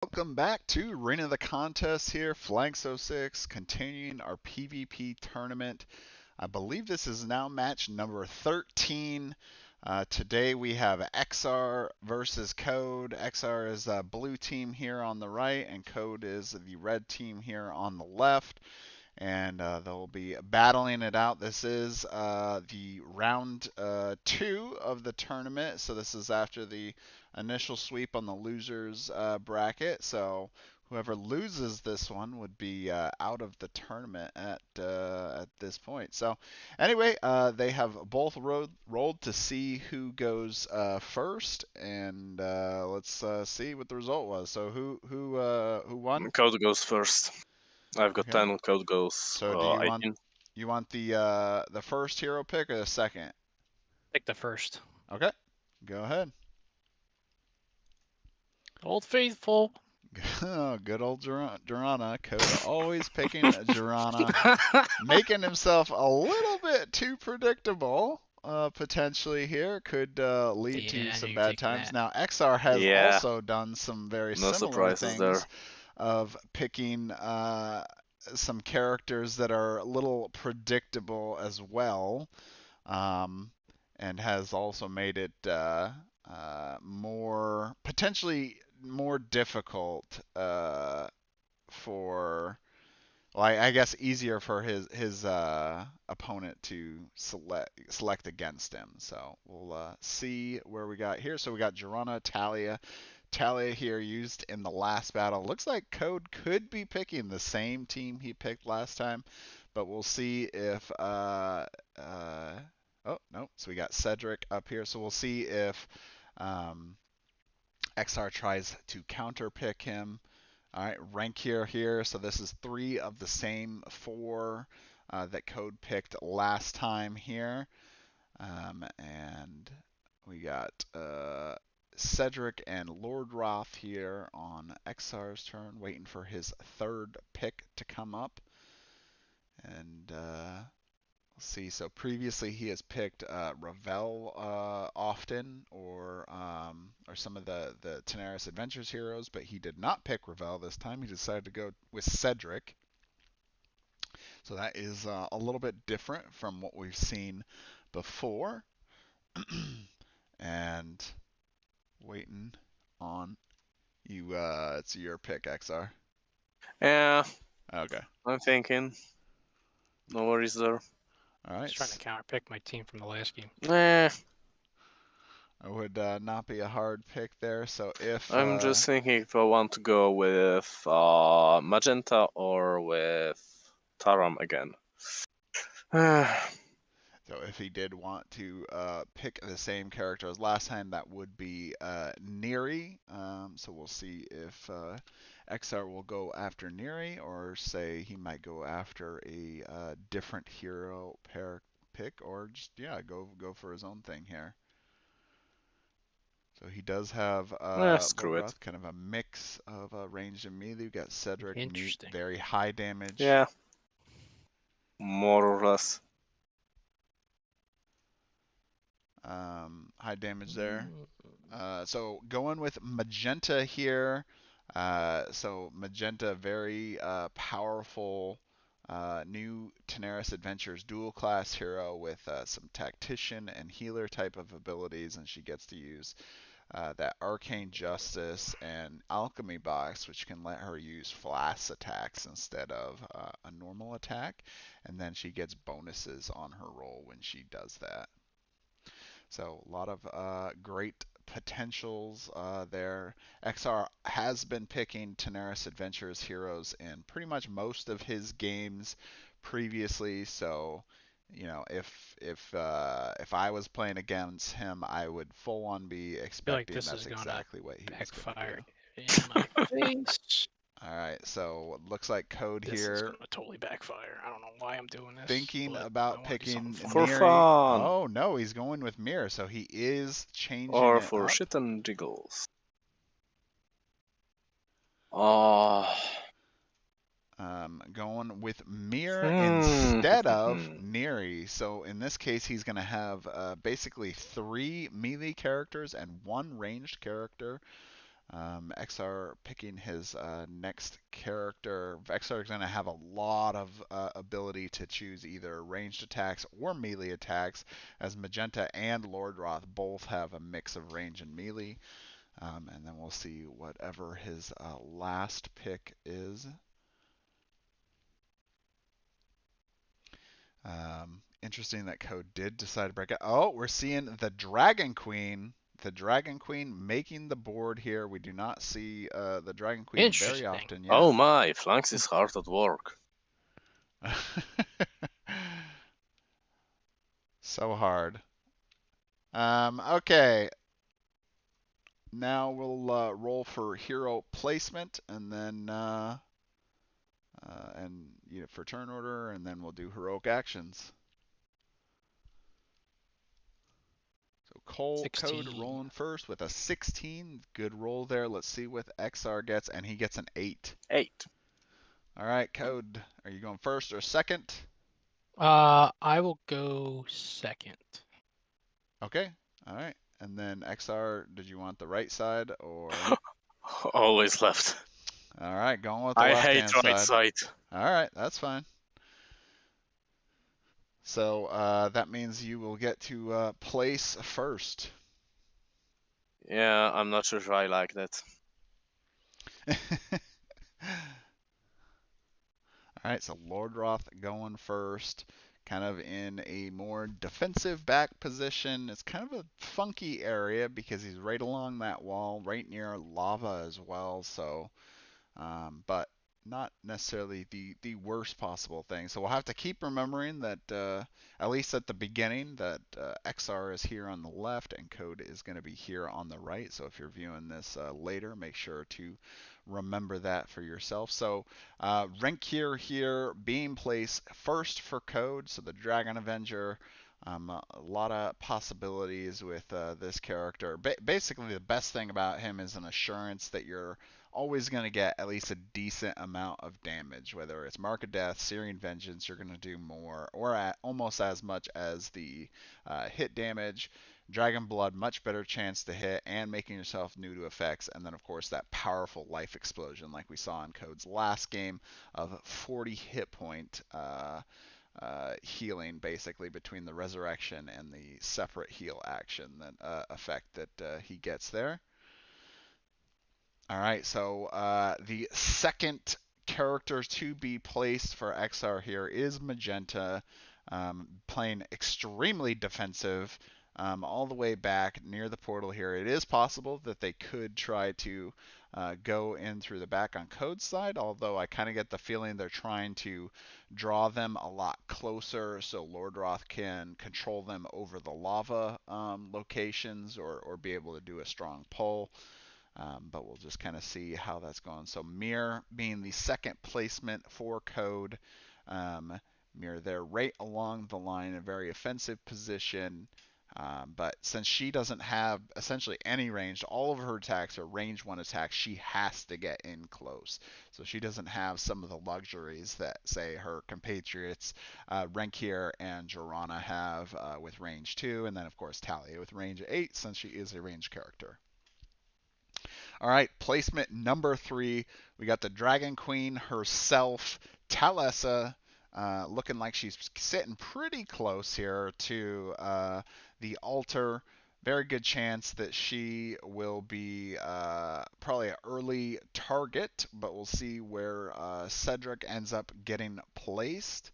Welcome back to Arena of the Contest here, Flanks 06, continuing our PvP tournament. I believe this is now match number 13. Today we have Exar versus Code. Exar is the blue team here on the right, and Code is the red team here on the left. And they'll be battling it out. This is the round 2 of the tournament, so this is after the initial sweep on the losers bracket. So whoever loses this one would be out of the tournament at this point. So anyway, they have both rolled to see who goes first, and let's see what the result was. So who won? Code goes first. I've got Okay. 10. Code goes So do you want 18. the first hero pick or the second? Pick the first. Okay, go ahead. Old Faithful. Good old Durana. Coda always picking Durana, making himself a little bit too predictable. Potentially here could lead to some bad times. That. Now Exar has Yeah. also done some very No similar surprises there. things of picking some characters that are a little predictable as well. And has also made it potentially more difficult for, well, I guess easier for his opponent to select against him. So we'll see where we got here. So we got Girona, Talia. Talia here used in the last battle. Looks like Code could be picking the same team he picked last time, but we'll see if oh, no. So we got Cedric up here. So we'll see if XR tries to counter pick him. All right, rank here. So this is 3 of the same 4 that Code picked last time here. And we got Cedric and Lord Roth here on XR's turn, waiting for his 3rd pick to come up. And let's see. So previously he has picked Ravel often, or some of the Tenaris Adventures heroes, but he did not pick Ravel this time. He decided to go with Cedric. So that is a little bit different from what we've seen before. And waiting on you. It's your pick, XR. Yeah. Okay. I'm thinking. No worries there. All right. Just trying to counter pick my team from the last game. It would not be a hard pick there. So if I'm just thinking if I want to go with Magenta or with Taram again. So if he did want to pick the same character as last time, that would be Neri. So we'll see if XR will go after Neri, or say he might go after a different hero pair pick, or just go for his own thing here. So he does have Screw it. kind of a mix of ranged and melee. We've got Cedric, Interesting. very high damage. Yeah. More or less. High damage there. So going with Magenta here. So Magenta, very powerful new Tenaris Adventures dual class hero with some tactician and healer type of abilities, and she gets to use that Arcane Justice and Alchemy box, which can let her use flash attacks instead of a normal attack, and then she gets bonuses on her roll when she does that. So a lot of great potentials there. XR has been picking Tenaris Adventures heroes in pretty much most of his games previously. So, you know, if I was playing against him, I would full on be expecting this that's is gonna exactly what he was going to Backfire do. in my face. All right, so looks like Code This is here gonna totally backfire. I don't know why I'm doing this. thinking but I about wanna do picking something For Neri. fun. Oh no, he's going with Mirror, so he is changing Or it for up. shit and jiggles. Oh. Going with Mir instead of Neri. So in this case, he's going to have basically 3 melee characters and 1 ranged character. Exar picking his next character. Exar is going to have a lot of ability to choose either ranged attacks or melee attacks, as Magenta and Lordroth both have a mix of range and melee. And then we'll see whatever his last pick is. Interesting that Code did decide to break it. Oh, we're seeing the Dragon Queen. The Dragon Queen making the board here. We do not see the Dragon Queen very Interesting. often yet. Oh my, Flanks is hard at work. So hard. Okay. Now we'll roll for hero placement, and then for turn order, and then we'll do heroic actions. So Code 16. rolling first with a 16. Good roll there. Let's see what Exar gets, and he gets an 8. 8. All right, Code. Are you going first or second? I will go second. Okay. All right. And then XR, did you want the right side or? Always left. All right, going with the I left-hand hate right side. All right, that's fine. So that means you will get to place first. Yeah, I'm not sure if I like that. All right, so Lordroth going first, kind of in a more defensive back position. It's kind of a funky area because he's right along that wall, right near lava as well. So, but not necessarily the worst possible thing. So we'll have to keep remembering that at least at the beginning that XR is here on the left and Code is going to be here on the right. So if you're viewing this later, make sure to remember that for yourself. So Renkir here being placed first for Code. So the Dragon Avenger. A lot of possibilities with this character. Basically, the best thing about him is an assurance that you're always going to get at least a decent amount of damage. Whether it's Mark of Death, Searing Vengeance, you're going to do more, or almost as much as the hit damage. Dragon Blood, much better chance to hit, and making yourself new to effects. And then, of course, that powerful life explosion, like we saw in Code's last game, of 40 hit point healing, basically, between the resurrection and the separate heal action that effect that he gets there. All right, so the second character to be placed for XR here is Magenta, playing extremely defensive, all the way back near the portal here. It is possible that they could try to go in through the back on Code's side, although I kind of get the feeling they're trying to draw them a lot closer so Lordroth can control them over the lava locations or be able to do a strong pull. But we'll just kind of see how that's going. So Mir being the second placement for Code. Mir there right along the line, a very offensive position. But since she doesn't have essentially any range, all of her attacks are range 1 attacks, she has to get in close. So she doesn't have some of the luxuries that, say, her compatriots Renkir and Jorana have with range 2, and then, of course, Talia with range 8, since she is a range character. All right, placement number 3. We got the Dragon Queen herself, Talessa, looking like she's sitting pretty close here to the altar. Very good chance that she will be probably an early target, but we'll see where Cedric ends up getting placed.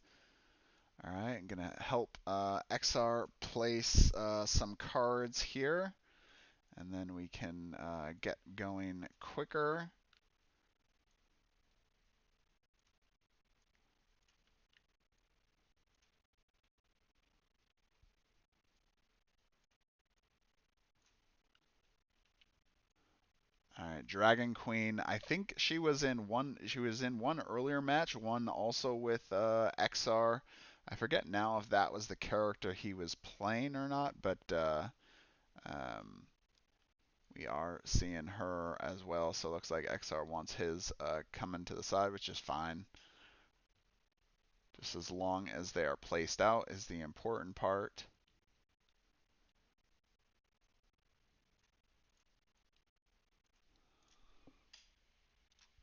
All right, I'm going to help XR place some cards here, and then we can get going quicker. All right, Dragon Queen. I think she was in one. She was in one earlier match. One also with XR. I forget now if that was the character he was playing or not, but um, we are seeing her as well. So it looks like XR wants his coming to the side, which is fine. Just as long as they are placed out is the important part.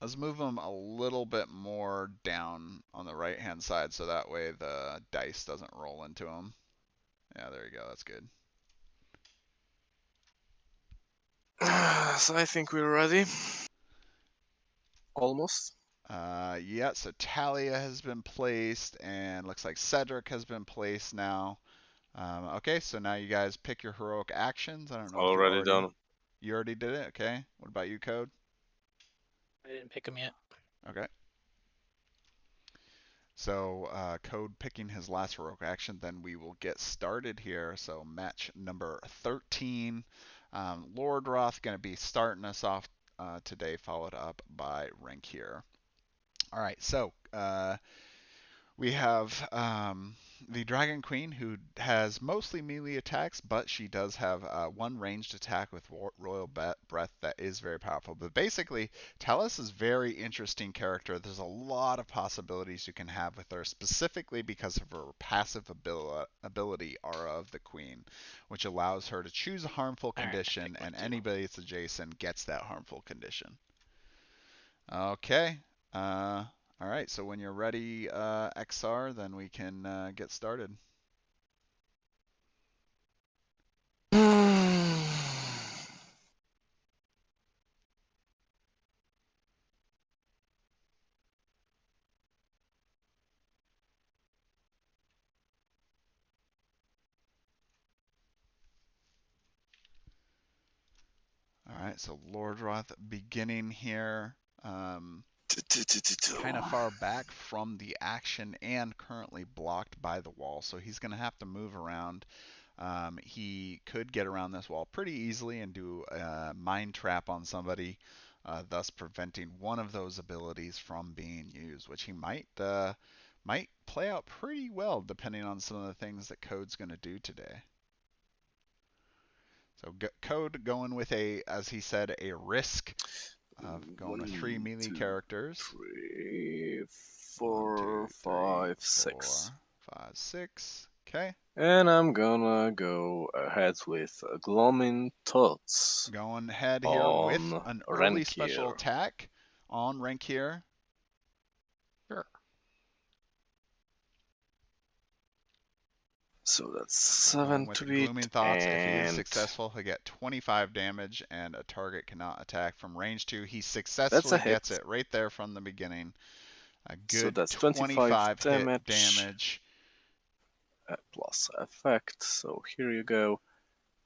Let's move him a little bit more down on the right hand side so that way the dice doesn't roll into him. Yeah, there you go. That's good. So I think we're ready. Almost. Yeah, so Talia has been placed, and looks like Cedric has been placed now. Okay, so now you guys pick your heroic actions. I don't know if Already done. you already did it. Okay. What about you, Code? I didn't pick him yet. Okay. So Code picking his last heroic action, then we will get started here. So match number 13. Lord Roth going to be starting us off today, followed up by Rank here. All right, so we have the Dragon Queen, who has mostly melee attacks, but she does have one ranged attack with Royal Breath that is very powerful. But basically, Talis is a very interesting character. There's a lot of possibilities you can have with her, specifically because of her passive ability, Aura of the Queen, which allows her to choose a harmful All right, I condition, picked one and too. anybody that's adjacent gets that harmful condition. Okay. All right. So when you're ready, XR, then we can get started. All right. So Lord Roth beginning here. Kind of far back from the action and currently blocked by the wall, so he's going to have to move around. He could get around this wall pretty easily and do a mind trap on somebody, thus preventing one of those abilities from being used, which he might play out pretty well depending on some of the things that Code's going to do today. So Code going with as he said, a risk of going with 3 melee characters. 3, 1, 4, 2, 3, 5, 4, 6. 5, 6. Okay. And I'm gonna go ahead with Gloaming Thoughts Going ahead here with on an early special Rankier. attack on rank here. Sure. So that's 7 Going with to Glooming beat, Thoughts. If he is and successful, he'll get 25 damage and a target cannot attack from range 2. He that's a successfully hit. gets it right there from the beginning. A So good that's 25 25 hit damage damage. plus effect. So here you go.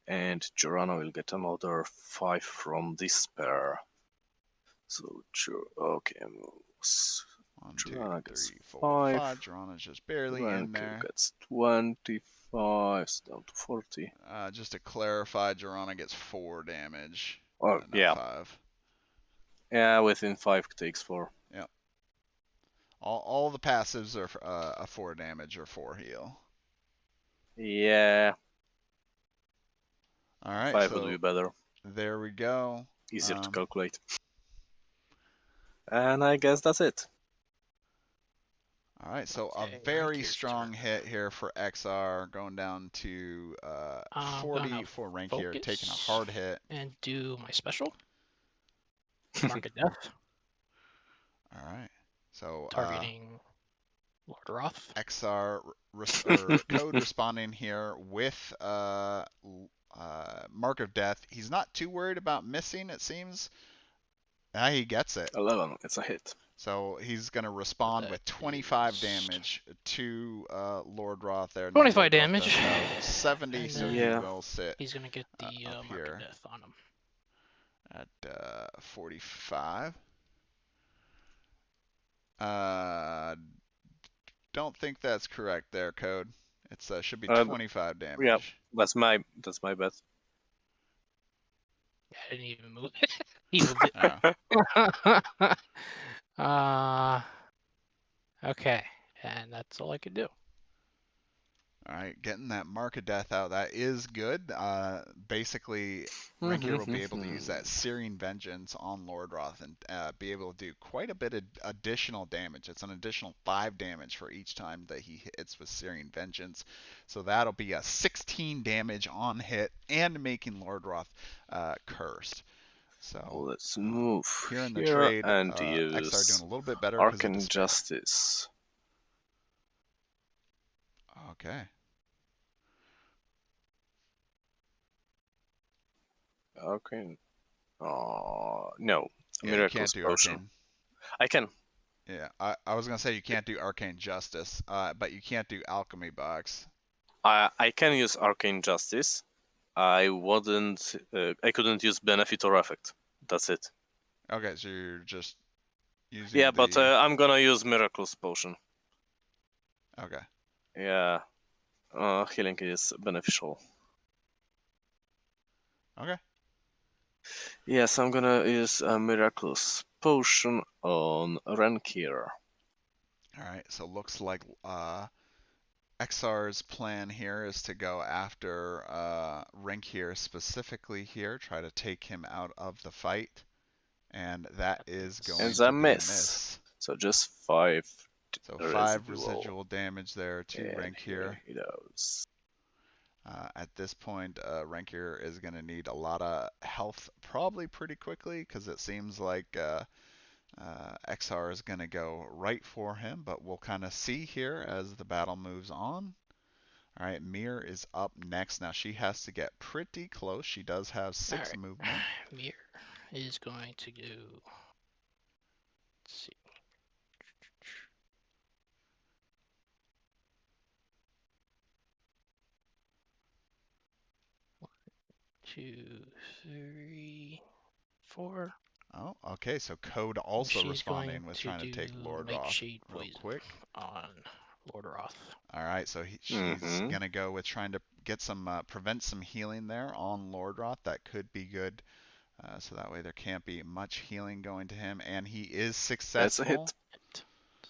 And Jorana will get another 5 from Despair. So, okay, moves. 1, 2, Jorana 3, gets 4, 5. 5. Drana's just barely in Rankier there. gets 25, so down to 40. Just to clarify, Jorana gets 4 damage, Oh, not yeah. 5. Yeah, within 5 takes 4. Yep. All the passives are a 4 damage or 4 heal. Yeah. All right, 5 would so be better. there we go. Easier to calculate. And I guess that's it. All right, so Okay, a very Rankier's strong turn. hit here for XR, going down to I'm 40 gonna for rank here, focus taking a hard hit. and do my special. Mark of Death, All right, so targeting Lord Roth. XR or Code responding here with Mark of Death. He's not too worried about missing, it seems. He gets it. 11, it's a hit. So he's going to respond That with 25 is damage to Lord Roth there. Now, 25 Lord Roth damage. does have 70, And so then he Yeah. will sit he's gonna get the up Mark of here Death on him. at 45. Uh, don't think that's correct there, Code. It's should be 25 damage. Yeah, that's my bet. I didn't even move it. He moved it. Oh. Okay, and that's all I could do. All right, getting that Mark of Death out, that is good. Basically, Rankier will be able to use that Searing Vengeance on Lord Roth and be able to do quite a bit of additional damage. It's an additional 5 damage for each time that he hits with Searing Vengeance. So that'll be a 16 damage on hit and making Lord Roth cursed. So let's move here in the here trade, and Exar doing use a little bit better because of Arcane Despair. Justice. Okay. Arcane. No. Yeah, you Miraculous can't do Potion. Arcane. I can. Yeah, I was gonna say you can't do Arcane Justice, but you can't do Alchemy Box. I can use Arcane Justice. I wouldn't. I couldn't use Benefit or Effect. That's it. Okay, so you're just using Yeah, but the. I'm gonna use Miraculous Potion. Okay. Yeah. Healing is beneficial. Okay. Yes, I'm gonna use a Miraculous Potion on Renkir. All right. So looks like Exar's plan here is to go after Rink here specifically here, try to take him out of the fight, and that is And going a to be a miss. miss. So just 5 So 5 residual. residual damage there to And Rink here. he goes. At this point, Renkir is going to need a lot of health probably pretty quickly because it seems like Exar is going to go right for him, but we'll kind of see here as the battle moves on. All right, Mir is up next. Now she has to get pretty close. She does have 6 Alright. movement. Mir is going to go. Let's see. 1, 2, 3, 4. Oh, okay. So Code also She's going responding with to trying to do take Lord Roth Nightshade real Poison quick. on Lord Roth. All right, so she's Mhm. gonna go with trying to get some prevent some healing there on Lord Roth. That could be good. So that way there can't be much healing going to him, and he is That's a successful. hit. So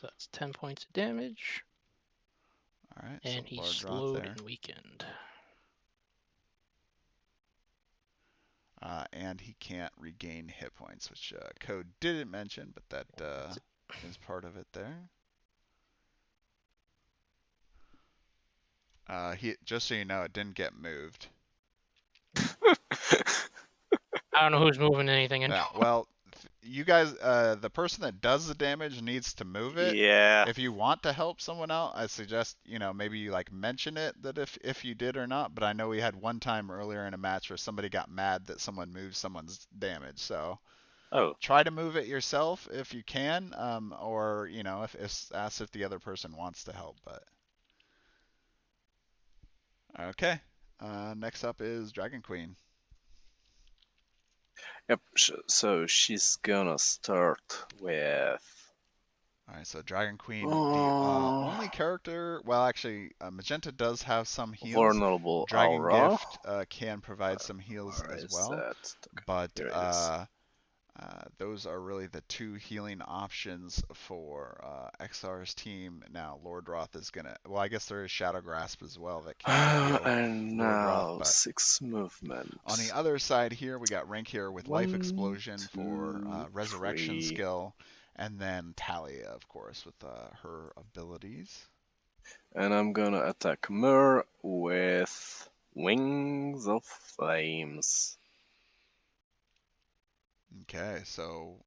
that's 10 points of damage, All right, so and he's Lord Roth slowed there. and weakened. And he can't regain hit points, which Code didn't mention, but that is part of it there. He just so you know, it didn't get moved. I don't know who's moving anything in. Yeah, well, you guys, the person that does the damage needs to move it. Yeah. If you want to help someone out, I suggest maybe you like mention it that if you did or not. But I know we had one time earlier in a match where somebody got mad that someone moved someone's damage, so. Oh. Try to move it yourself if you can, or if ask if the other person wants to help. But okay, next up is Dragon Queen. Yep. So she's gonna start with. All right, so Dragon Queen, the only character. Well, actually, Magenta does have some heals. Vulnerable Dragon aura. Gift can provide some heals Where as is well, that? but Here it is. those are really the 2 healing options for Exar's team. Now, Lord Roth is gonna. Well, I guess there is Shadow Grasp as well that can heal And Lord Roth. now But 6 movement. on the other side here, we got Rank here with Life 1, Explosion 2, for Resurrection 3. skill, and then Talia, of course, with her abilities. And I'm gonna attack Mur with Wings of Flames. Okay, so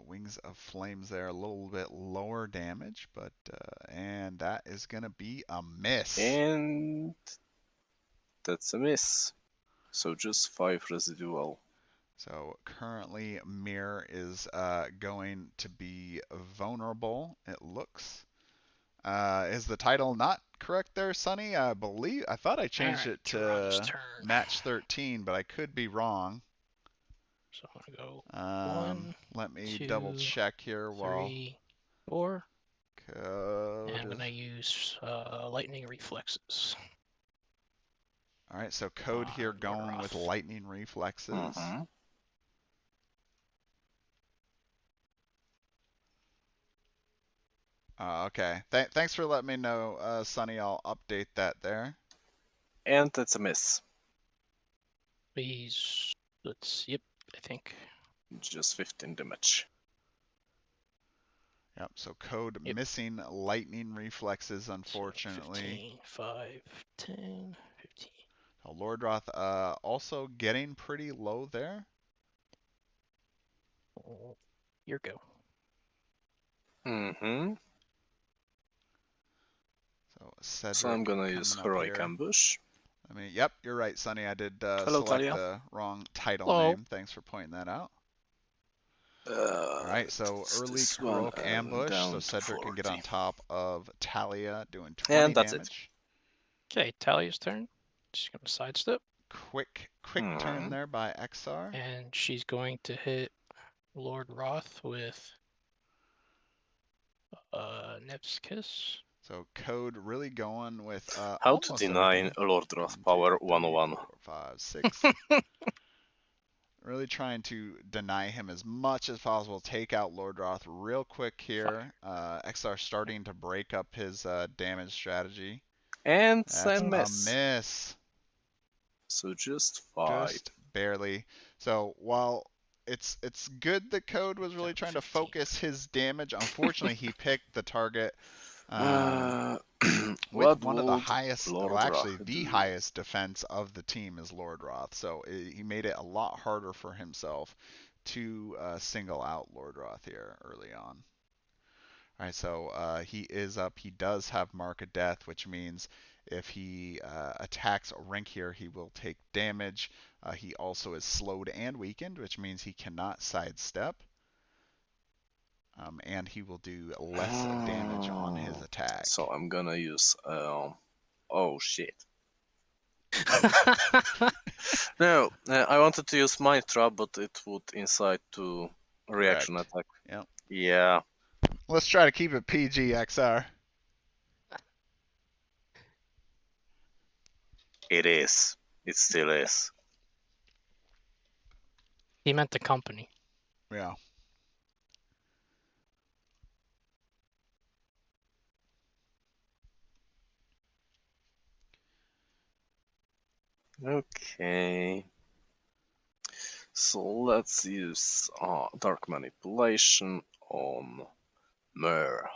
Wings of Flames there, a little bit lower damage, but and that is gonna be a miss. And that's a miss. So just 5 residual. So currently Mir is going to be vulnerable, it looks. Is the title not correct there, Sonny? I thought I changed it to match 13, but I could be wrong. So I'm gonna go 1, let me 2, double check here 3, 4. Code. And I'm gonna use lightning reflexes. All right, so Code here going with lightning reflexes. Okay. Thanks for letting me know, Sonny. I'll update that there. And that's a miss. Yep, I think. Just 15 damage. Yep, so Code missing lightning reflexes, unfortunately. 15, 5, 10, 15. Lordroth also getting pretty low there. Your go. Mm-hmm. So Cedric So I'm gonna use coming up Heroic here. Ambush. Yep, you're right, Sonny. I did Hello, select Talia. the wrong title Hello. name. Thanks for pointing that out. All right, so It's early this one, heroic and ambush, so down to Cedric can get 40. on top of Talia, doing 20 And that's it. damage. Okay, Talia's turn. She's gonna sidestep, Quick turn there by Exar. and she's going to hit Lord Roth with Nev's Kiss. So Code really going with How to almost deny everything. Lord Roth 1, 2, Power 3, 101. 4, 5, 6. Really trying to deny him as much as possible. Take out Lordroth real quick here. Exar starting to break up his damage strategy. And That's a a miss. miss. So just 5. Just barely. So while it's good that Code was really trying to 15. focus his damage, unfortunately he picked the target with What one of the would highest, well Lord actually Roth the do? highest defense of the team is Lordroth. So he made it a lot harder for himself to single out Lordroth here early on. All right, so he is up. He does have Mark of Death, which means if he attacks a rank here, he will take damage. He also is slowed and weakened, which means he cannot sidestep. And he will do less damage on his attack. So I'm gonna use. Oh shit. No, I wanted to use Mind Trap, but it would incite to reaction Correct. attack. Yep. Yeah. Let's try to keep it PG, XR. It is. It still is. He meant the company. Yeah. Okay. So let's use Dark Manipulation on Mer.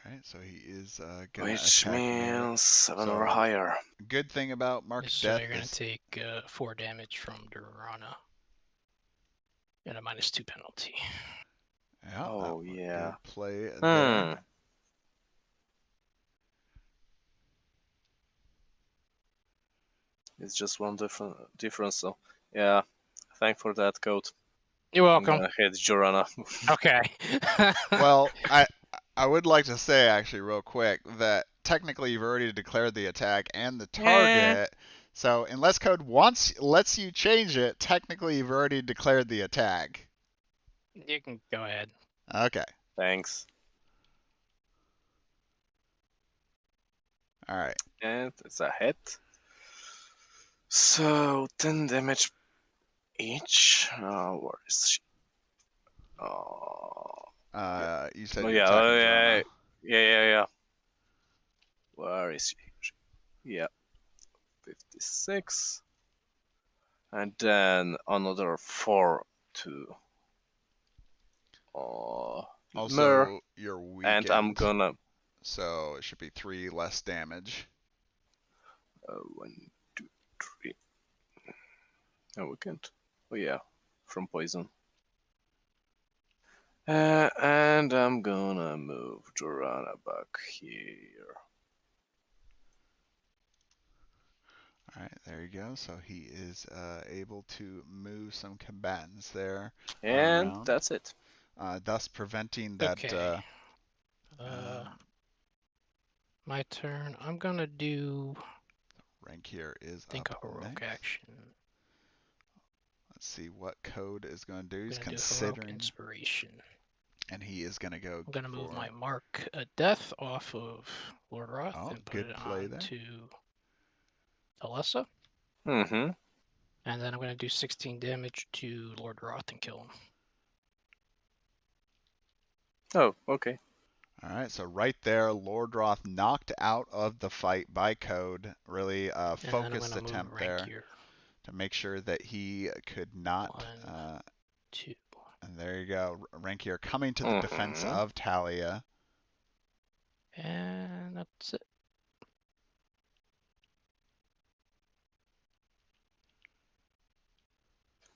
Alright, so he is gonna Which attack Mer. means 7 or So higher. good thing about Mark of So Death you're gonna is take 4 damage from Durana and a -2 penalty. yeah, Oh yeah. good play there. It's just one difference, so yeah. Thank for that code. You're I'm welcome. gonna hit Jorana. Okay. Well, I would like to say actually real quick that technically you've already declared the attack and the target. So unless Code lets you change it, technically you've already declared the attack. You can go ahead. Okay. Thanks. All right. And it's a hit. So 10 damage each. Where is she? You said Oh you're yeah, attacking yeah, Jorana. yeah. Where is she? Yeah, 56. And then another 4 to Mer. Also, you're And I'm weakened, gonna so it should be 3 less damage. 1, 2, 3. Oh, we can't. Oh yeah, from poison. And I'm gonna move Jorana back here. All right, there you go. So he is able to move some combatants there And around, that's it. thus preventing that. Okay. My turn. I'm gonna do. Rank here is Think a up heroic next. action. Let's see what Code is going to do. He's I'm gonna do heroic considering, inspiration. and he is going to go I'm gonna move for. my mark death off of Lord Roth Oh, and put good it play on there. to Alessa. Mm-hmm. And then I'm gonna do 16 damage to Lord Roth and kill him. Oh, okay. All right, so right there, Lord Roth knocked out of the fight by Code. Really focused attempt there Here. to make sure that he could not. 1, 2. And there you go, Rankier coming to the defense of Talia. And that's it.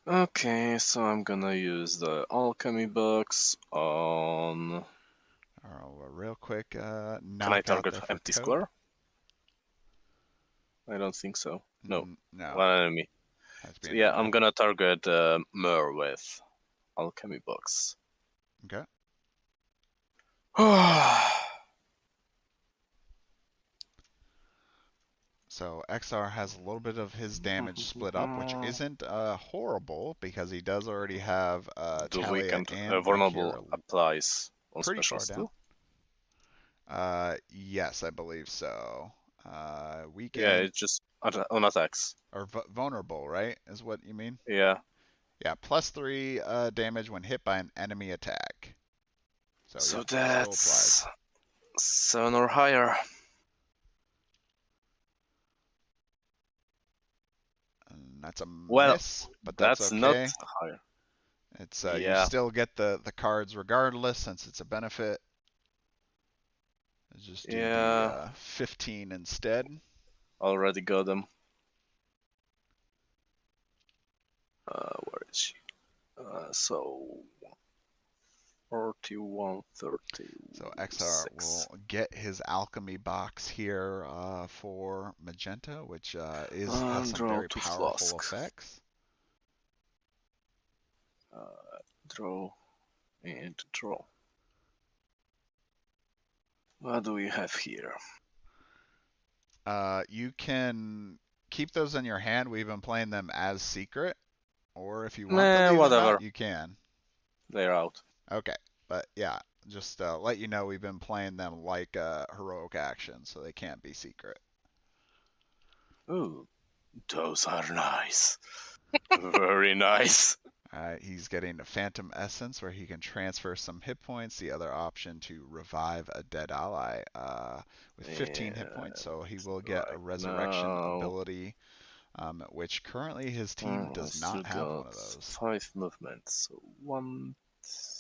Okay, so I'm gonna use the alchemy box on. Real quick, Can I knock out target there for empty code. square? I don't think so. No, No, one enemy. has to be So an yeah, enemy. I'm gonna target Mer with alchemy box. Okay. So Exar has a little bit of his damage split up, which isn't horrible because he does already have Do Talia weakened and vulnerable Valkyr applies on pretty far specials down. too? Yes, I believe so. Yeah, Weakened it's just on attacks. or vulnerable, right? Is what you mean? Yeah. Yeah, +3 damage when hit by an enemy attack. So So yep, still that's applies. 7 or higher. And that's a Well, miss, but that's that's not okay. higher. It's you Yeah, still get the cards regardless since it's a benefit. Let's just do the yeah, 15 instead. already got them. Where is she? So 41, 36. So Exar will get his alchemy box here for Magenta, which has some Draw very 2 powerful flask. effects. Draw and draw. What do we have here? You can keep those in your hand. We've been playing them as secret, or if you want to Nah, leave them whatever. out, you can. They're out. Okay, but yeah, just let you know we've been playing them like heroic action, so they can't be secret. Ooh, those are nice. Very nice. He's getting a Phantom Essence where he can transfer some hit points. The other option to revive a dead ally with 15 hit points, so he will get a Right resurrection now, ability, which currently his team I does still not have one got of those. 5 movements. So 1,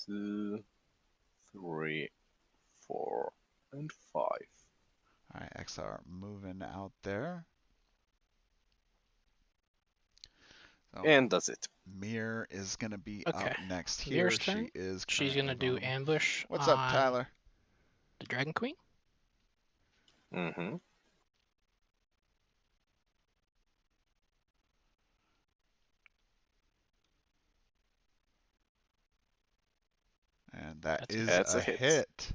2, 3, 4, and 5. All right, XR moving out there. So And that's it. Mir is going to be Okay. up next here. Mir's turn. She is She's currently gonna do vulnerable. ambush What's on up, Tyler? the Dragon Queen. Mm-hmm. And that That's is That's a a hit. hit.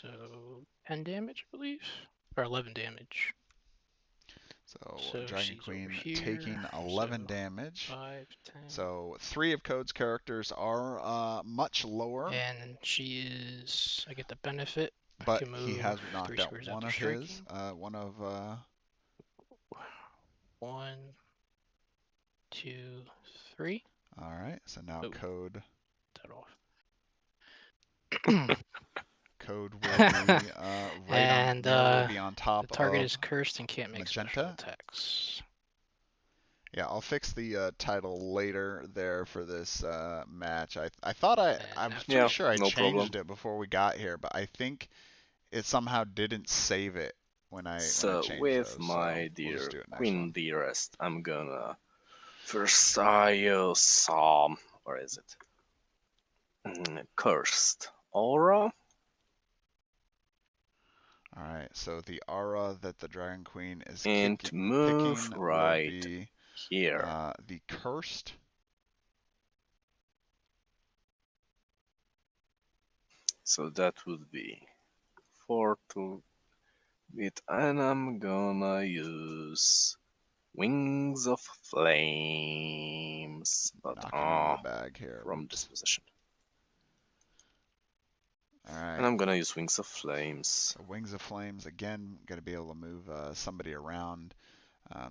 So 10 damage, I believe, or 11 damage. So Dragon she's over Queen here. taking 11 So damage. 5, 10. So 3 of Code's characters are much lower, And she is. I get the benefit. I but can he move has 3 knocked out squares one after of his. striking. One of 1, 2, 3. All right. So now Oh, Code that off. Code will be right on. And Mirror will be on the top target of is cursed and can't make special Magenta. attacks. Yeah, I'll fix the title later there for this match. I thought I And was now pretty Yeah, sure I no problem. changed it before we got here, but I think it somehow didn't save it when I So changed with those. my So we'll just dear do it next Queen one. Dearest, I'm gonna first I use some. Where is it? Cursed Aura. All right. So the aura that the Dragon Queen is And move picking will right be here. the cursed. So that would be 4 to it, and I'm gonna use Wings of Flames, but Knocking into the bag here. from this Whoops. position. All right. And I'm gonna use Wings of Flames. So Wings of Flames again, gonna be able to move somebody around.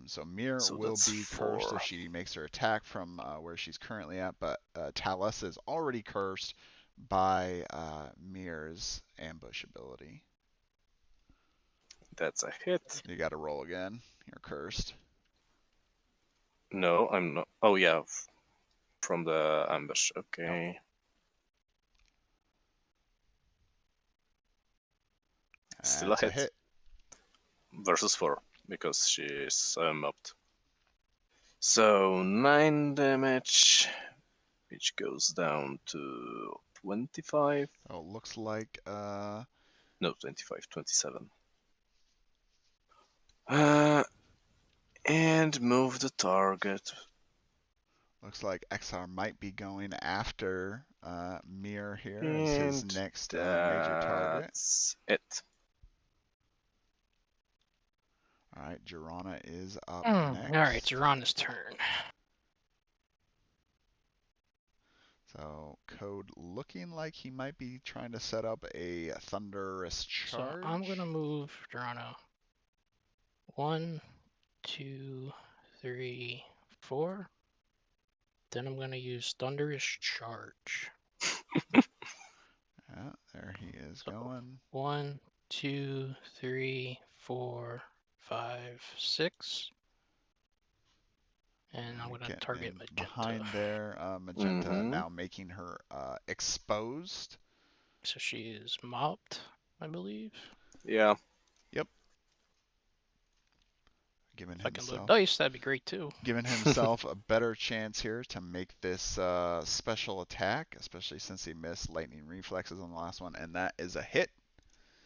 So Mir So will that's be cursed 4. if she makes her attack from where she's currently at, but Talessa is already cursed by Mir's ambush ability. That's a hit. You got to roll again. You're cursed. No, I'm not. Oh yeah, from the ambush. Okay. Yep. Still a That's a hit. hit. Versus 4, because she's mobbed. So 9 damage, which goes down to 25. Oh, looks like No, 25, 27. And move the target. looks like Exar might be going after Mir here as his And next major target. that's it. All right, Girana is up All next. right, it's Rana's turn. So Code looking like he might be trying to set up a thunderous charge. So I'm gonna move Drano. 1, 2, 3, 4. Then I'm gonna use Thunderous Charge. Yeah, there he is So, going. 1, 2, 3, 4, 5, 6. And I'm gonna Getting target in Magenta. behind there. Magenta Mhm. now making her exposed. So she is mopped, I believe. Yeah. Giving If I can load himself dice, that'd be great too. giving himself a better chance here to make this special attack, especially since he missed lightning reflexes on the last one, and that is a hit.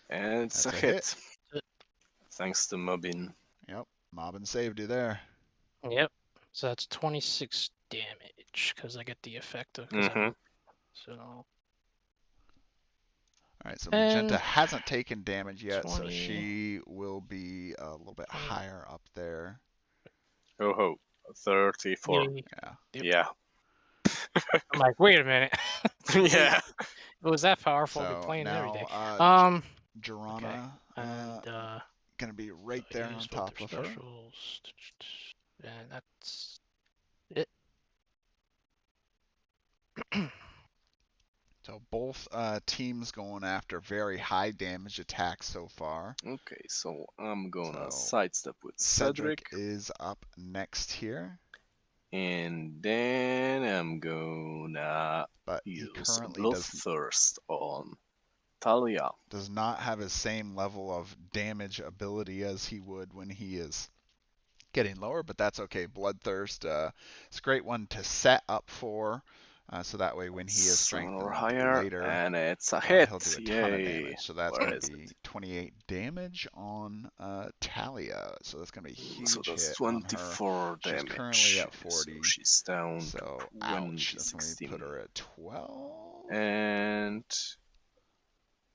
And it's That's a a hit. hit. Thanks to Mobin. Yep, Mobbin saved you there. Yep. So that's 26 damage because I get the effect of because Mhm. so All right, so 10, Magenta hasn't taken damage yet, 20, so she will be a little bit 20. higher up there. Oh ho. 34. Yeah. Yep. Yeah. I'm like, wait a minute. Yeah. If it was that powerful, I'll be So playing it every day. now Girana Okay. And gonna be right so there use on both top their of her. specials. And that's it. So both teams going after very high damage attacks so far. Okay, so I'm gonna So sidestep with Cedric Cedric. is up next here, And then I'm gonna but he use currently Bloodthirst on Talia. does not have his same level of damage ability as he would when he is getting lower, but that's okay. Bloodthirst, it's a great one to set up for, so that way when he is 7 or strengthened higher, later, and it's a he'll hit. do a ton of Yay. damage. So that's Where going to is it? be 28 damage on Talia. So that's going to be a huge So that's hit on her. 24 She's damage. currently at So 40. she's down So to ouch. 20, That's going to 16. put her at 12. And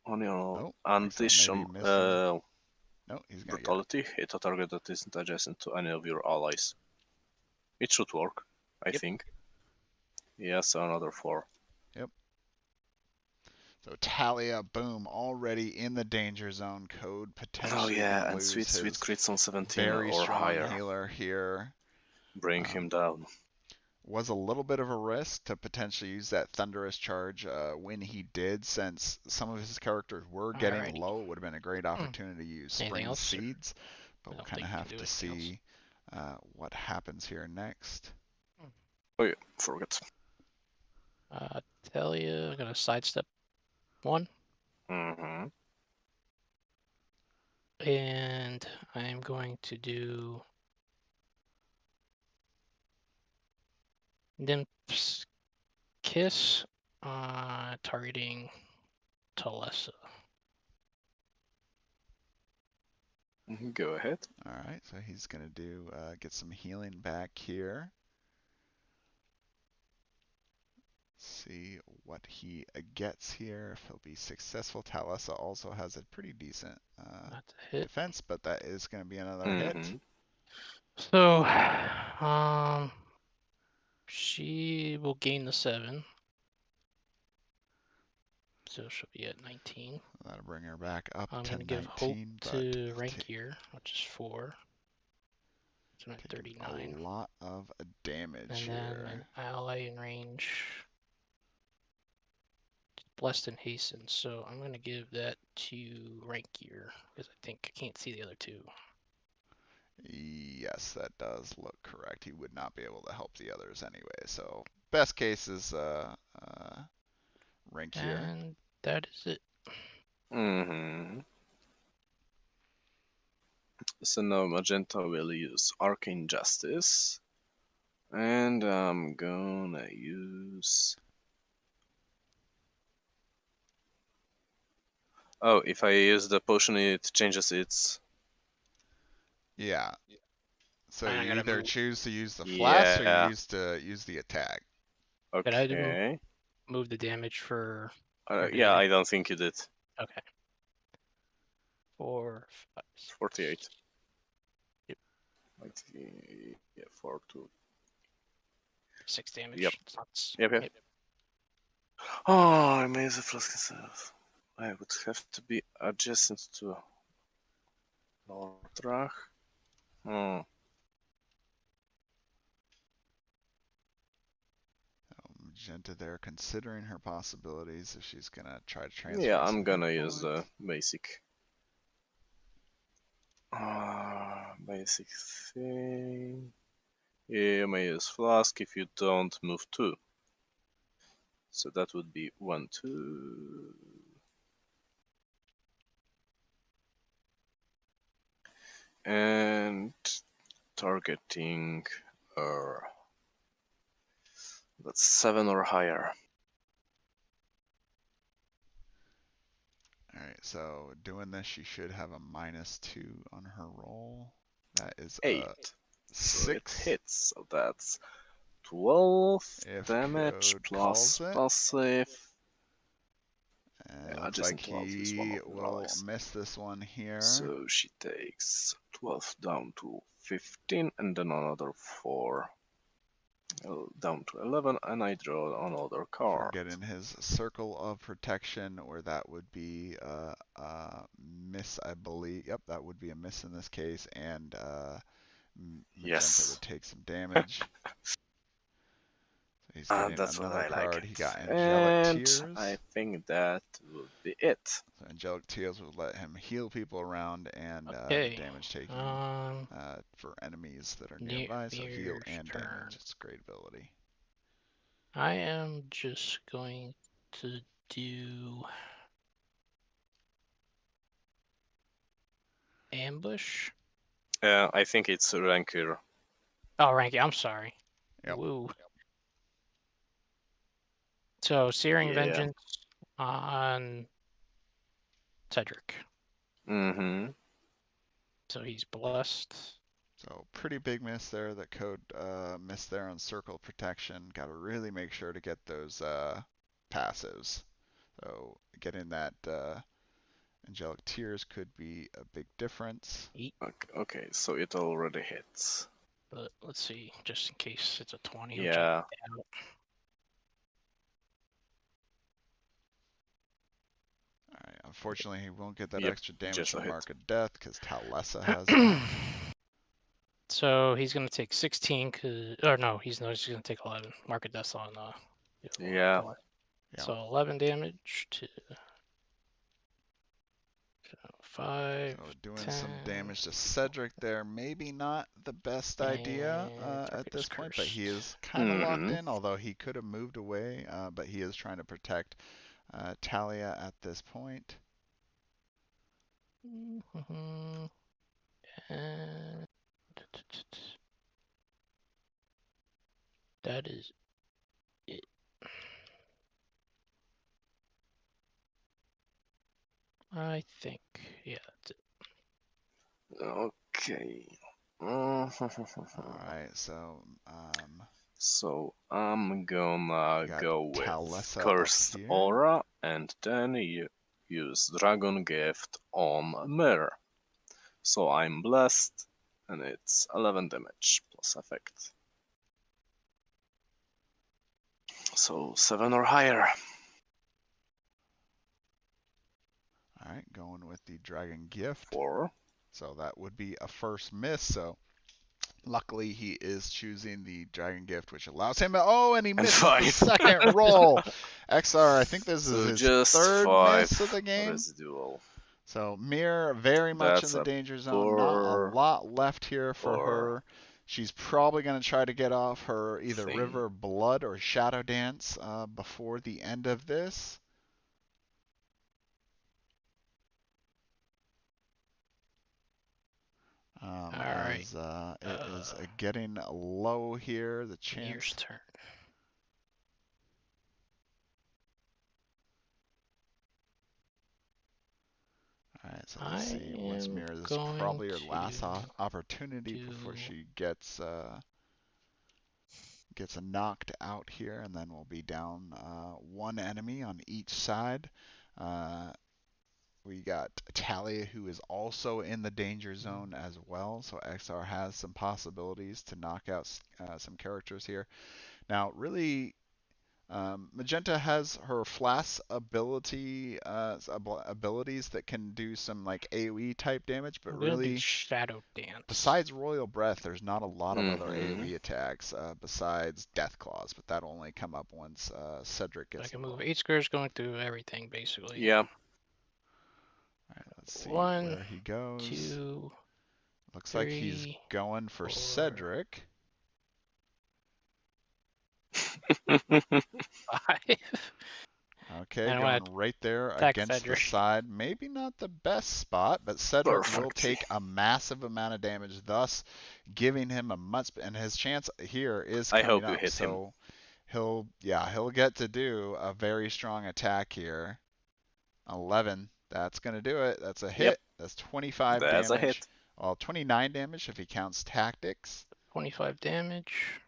on your Nope. addition, Maybe missing. No, he's going to get it. brutality, hit a target that isn't adjacent to any of your allies. It should work, I Yep. think. Yes, another 4. Yep. So Talia, boom, already in the danger zone. Code potentially Oh yeah, going to and lose sweet his crits on 17 very or strong higher. healer here. Bring him down. Was a little bit of a risk to potentially use that thunderous charge when he did, since some of his characters were getting Alrighty. low. It would have been a great opportunity to use Anything Spring else, or- Seeds, but I we'll don't kind of think you can have do to anything else. see what happens here next. Oh yeah, forget. Talia, I'm gonna sidestep 1. Mm-hmm. And I'm going to do Nymph's Kiss, targeting Talessa. Go ahead. All right, so he's going to do get some healing back here. See what he gets here. If he'll be successful. Talessa also has a pretty decent That's a hit. defense, but that is going to be another hit. So, she will gain the 7. So she'll be at 19. That'll bring her back up I'm to going to give Hope 19, but to Rankier, which is 4. So I'm at taking 39. a lot of damage And here. then an ally in range. Blessed and Hasten. So I'm going to give that to Rankier because I think I can't see the other 2. Yes, that does look correct. He would not be able to help the others anyway. So best case is rank here. And that is it. So now Magenta will use Arcane Justice And I'm gonna use... Oh, if I use the potion, it changes its... Yeah. So And I you gotta either move. choose to use the flask or you Yeah. use the attack. Did I do Okay. move the damage for? Or did Yeah, I? I don't think you did. Okay. 4, 5, 6. 48. Yep. Like, yeah, 4, 2. 6 damage. Yep. It's not s- Yep, yep. Yep. Oh, I made the flask itself. I would have to be adjacent to Lordrach. Hmm. Magenta there considering her possibilities if she's gonna try to transfer Yeah, you I'm some hit gonna use the points. basic. Basic thing. Yeah, you may use flask if you don't move 2. So that would be 1, 2. And targeting that's 7 or higher. Alright, so doing this, she should have a -2 on her roll. That is 8. a So it 6 hits. So that's 12 if damage code plus calls it. passive. And Yeah, it looks like adjacent to mouth is one he of the will allies. miss this one here. So she takes 12 down to 15 and then another 4 down to 11, and I draw another card. Forgetting his circle of protection, or that would be miss, I believe. Yep, that would be a miss in this case, and Magenta Yes. would take some damage. So he's getting That's what another I like card. it. He got Angelic And Tears. I think that would be it. So Angelic Tears would let him heal people around and Okay. damage taking for enemies that are nearby. So heal Mirror's and turn. damage. It's a great ability. I am just going to do ambush. I think it's Rancor. Oh, Ranky, I'm sorry. Yep. Woo. So, Searing Yeah. Vengeance on Cedric. Mm-hmm. So he's blessed. So pretty big miss there. That code miss there on circle protection. Got to really make sure to get those passives. So getting that Angelic Tears could be a big difference. Okay, so it already hits. But let's see, just in case it's a 20, which Yeah. I doubt. Alright, unfortunately he won't get that Yep, extra damage just a from hit. Mark of Death because Talessa has that. So he's gonna take 16, or no, he's just gonna take 11. Mark of Death on Yeah. Yeah. So 11 damage to 5, So doing 10, some damage to Cedric there, maybe not the best idea and at target is this point, but he cursed. is kind of locked Mm-hmm. in, although he could have moved away, but he is trying to protect Talia at this point. And that is it. I think, yeah, that's it. Okay. Alright, so So I'm gonna got go with Talessa up Cursed here. Aura and then use Dragon Gift on Mirror. So I'm blessed and it's 11 damage plus effect. So 7 or higher. Alright, going with the Dragon Gift. 4. So that would be a first miss, so luckily he is choosing the Dragon Gift, which allows him and he And misses the 5. second roll. Exar, I think this So is his just third 5 miss of the game. residual. So Mir very much in That's the a danger zone. Not a poor lot left here for her. She's probably going to try to get off her either thing. River Blood or Shadow Dance before the end of this. Alright. as it is getting low here. The Mir's chance. turn. All right, so let's see. Once Mira, this is going probably her last to opportunity before do she gets knocked out here, and then we'll be down one enemy on each side. We got Talia, who is also in the danger zone as well, so Exar has some possibilities to knock out some characters here. Now, really, Magenta has her Flash abilities that can do some like AoE type damage, but I'm gonna do really, Shadow Dance. besides Royal Breath, there's not a lot of other Mm-hmm. AoE attacks besides Death Claws, but that'll only come up once Cedric I gets can low. move 8 squares going through everything basically. Yeah. All right, let's see 1, where he goes. 2, Looks like he's 3, going for 4, Cedric. 5. Okay, And I going want to right there attack against the Cedric. side. Maybe not the best spot, but Cedric will Perfectly. take a massive amount of damage, thus giving him a much. And his chance here is I coming hope you up, hit him. so he'll get to do a very strong attack here. 11. That's gonna do it. That's a hit. Yep. That's 25 That's a damage. hit. Well, 29 damage if he counts tactics. 25 damage.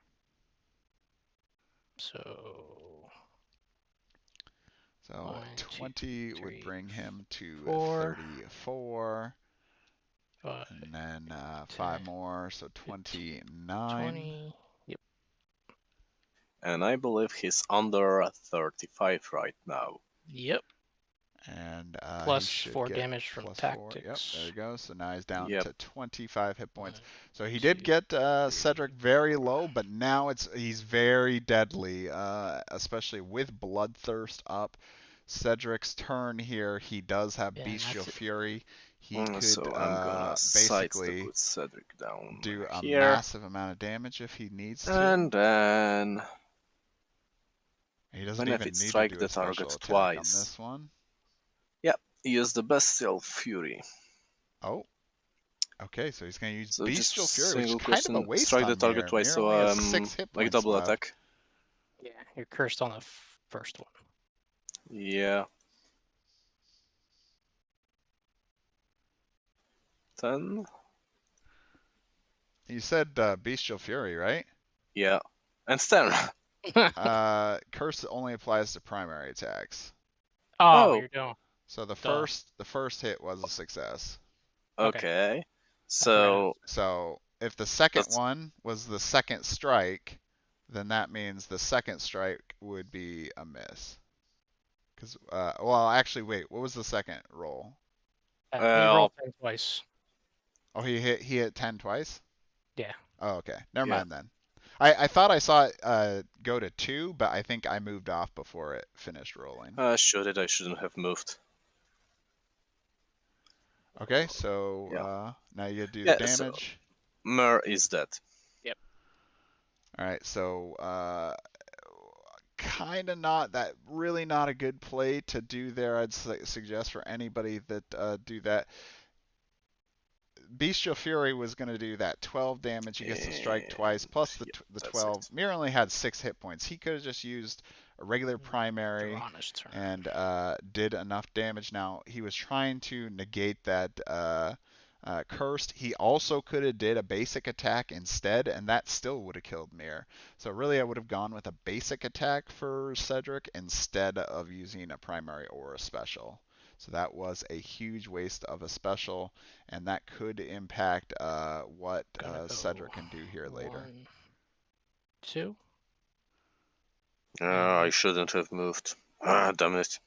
So So 1, 20 2, would 3, bring him to 4, 34. 5, And then 10, 5 more, so 29. 20. Yep. And I believe he's under 35 right now. Yep. And he Plus should 4 get damage from plus 4. Yep, tactics. there you go. So now he's down Yep. to 25 hit 1, points. So he 2, did get 3, Cedric very 4. low, but now he's very deadly, especially with Bloodthirst up. Cedric's turn here. He does have And Bestial that's it. Fury. He could So I'm gonna basically put Cedric down do a here. massive amount of damage if he needs to. And then He doesn't Benefit even need to strike do the a special target attack on twice. this one. Yep, use the Bestial Fury. Oh, okay, so he's going to use So Bestial just Fury, which is single kind of a person waste strike the on target Mir. twice, Mir so only has 6 hit like points double left. attack. Yeah, you're cursed on the first one. Yeah. 10. You said Bestial Fury, right? Yeah. And 10. Curse only applies to primary attacks. Oh, Oh. you're doing. So the Duh. first hit was a success. Okay. forgot. So if the second one was the second strike, then that means the second strike would be a miss. Because well, actually, wait, what was the second roll? He rolled 10 twice. Oh, he hit 10 twice? Yeah. Oh, okay. Never Yeah. mind then. I thought I saw it go to 2, but I think I moved off before it finished rolling. I shouldn't have moved. Okay, so Yeah. now you do the damage. So Mer is dead. Yep. All right, so kind of really not a good play to do there. I'd suggest for anybody that do that. Bestial Fury was going to do that 12 damage. He gets to strike twice, plus the 12. Mir only had 6 hit points. He could have just used a regular primary and did enough damage. Now, he was trying to negate that cursed. He also could have did a basic attack instead, and that still would have killed Mir. So really, I would have gone with a basic attack for Cedric instead of using a primary or a special. So that was a huge waste of a special, and that could impact what Cedric can do here later. 1, 2. I shouldn't have moved. Damn it.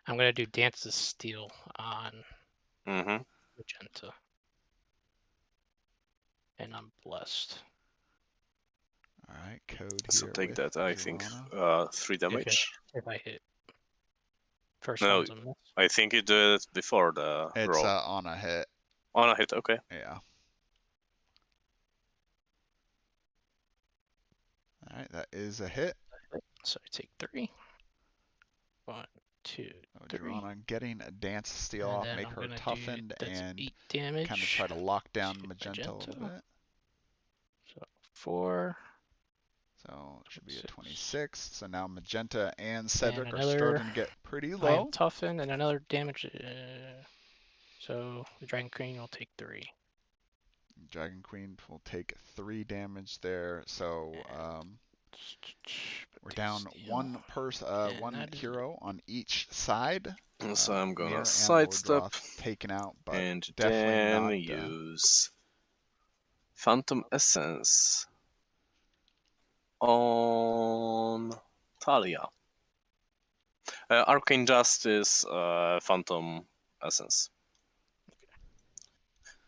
I'm going to do Dance of Steel on Magenta. And I'm blessed. All right, code here. So take that, I think, 3 damage. If I hit. First No, one's a miss. I think you did it before the it's roll. On a hit. On a hit, okay. Yeah. All right, that is a hit. So I take 3. 1, 2, Oh, 3. Joanna getting a Dance Steel And off, then make I'm her gonna toughened, do that's and 8 kind of damage try to lock to down Magenta a little bit. So 4. So it should be a 26. 26. So now Magenta and And Cedric are another. starting to get pretty I am low. toughened, and another damage. So the Dragon Queen will take 3. Dragon Queen will take 3 damage there. So we're down one that hero on each side. So I'm gonna Mir and sidestep Lordroth taken out, but and definitely then not. use Phantom Essence on Talia. Arcane Justice, Phantom Essence.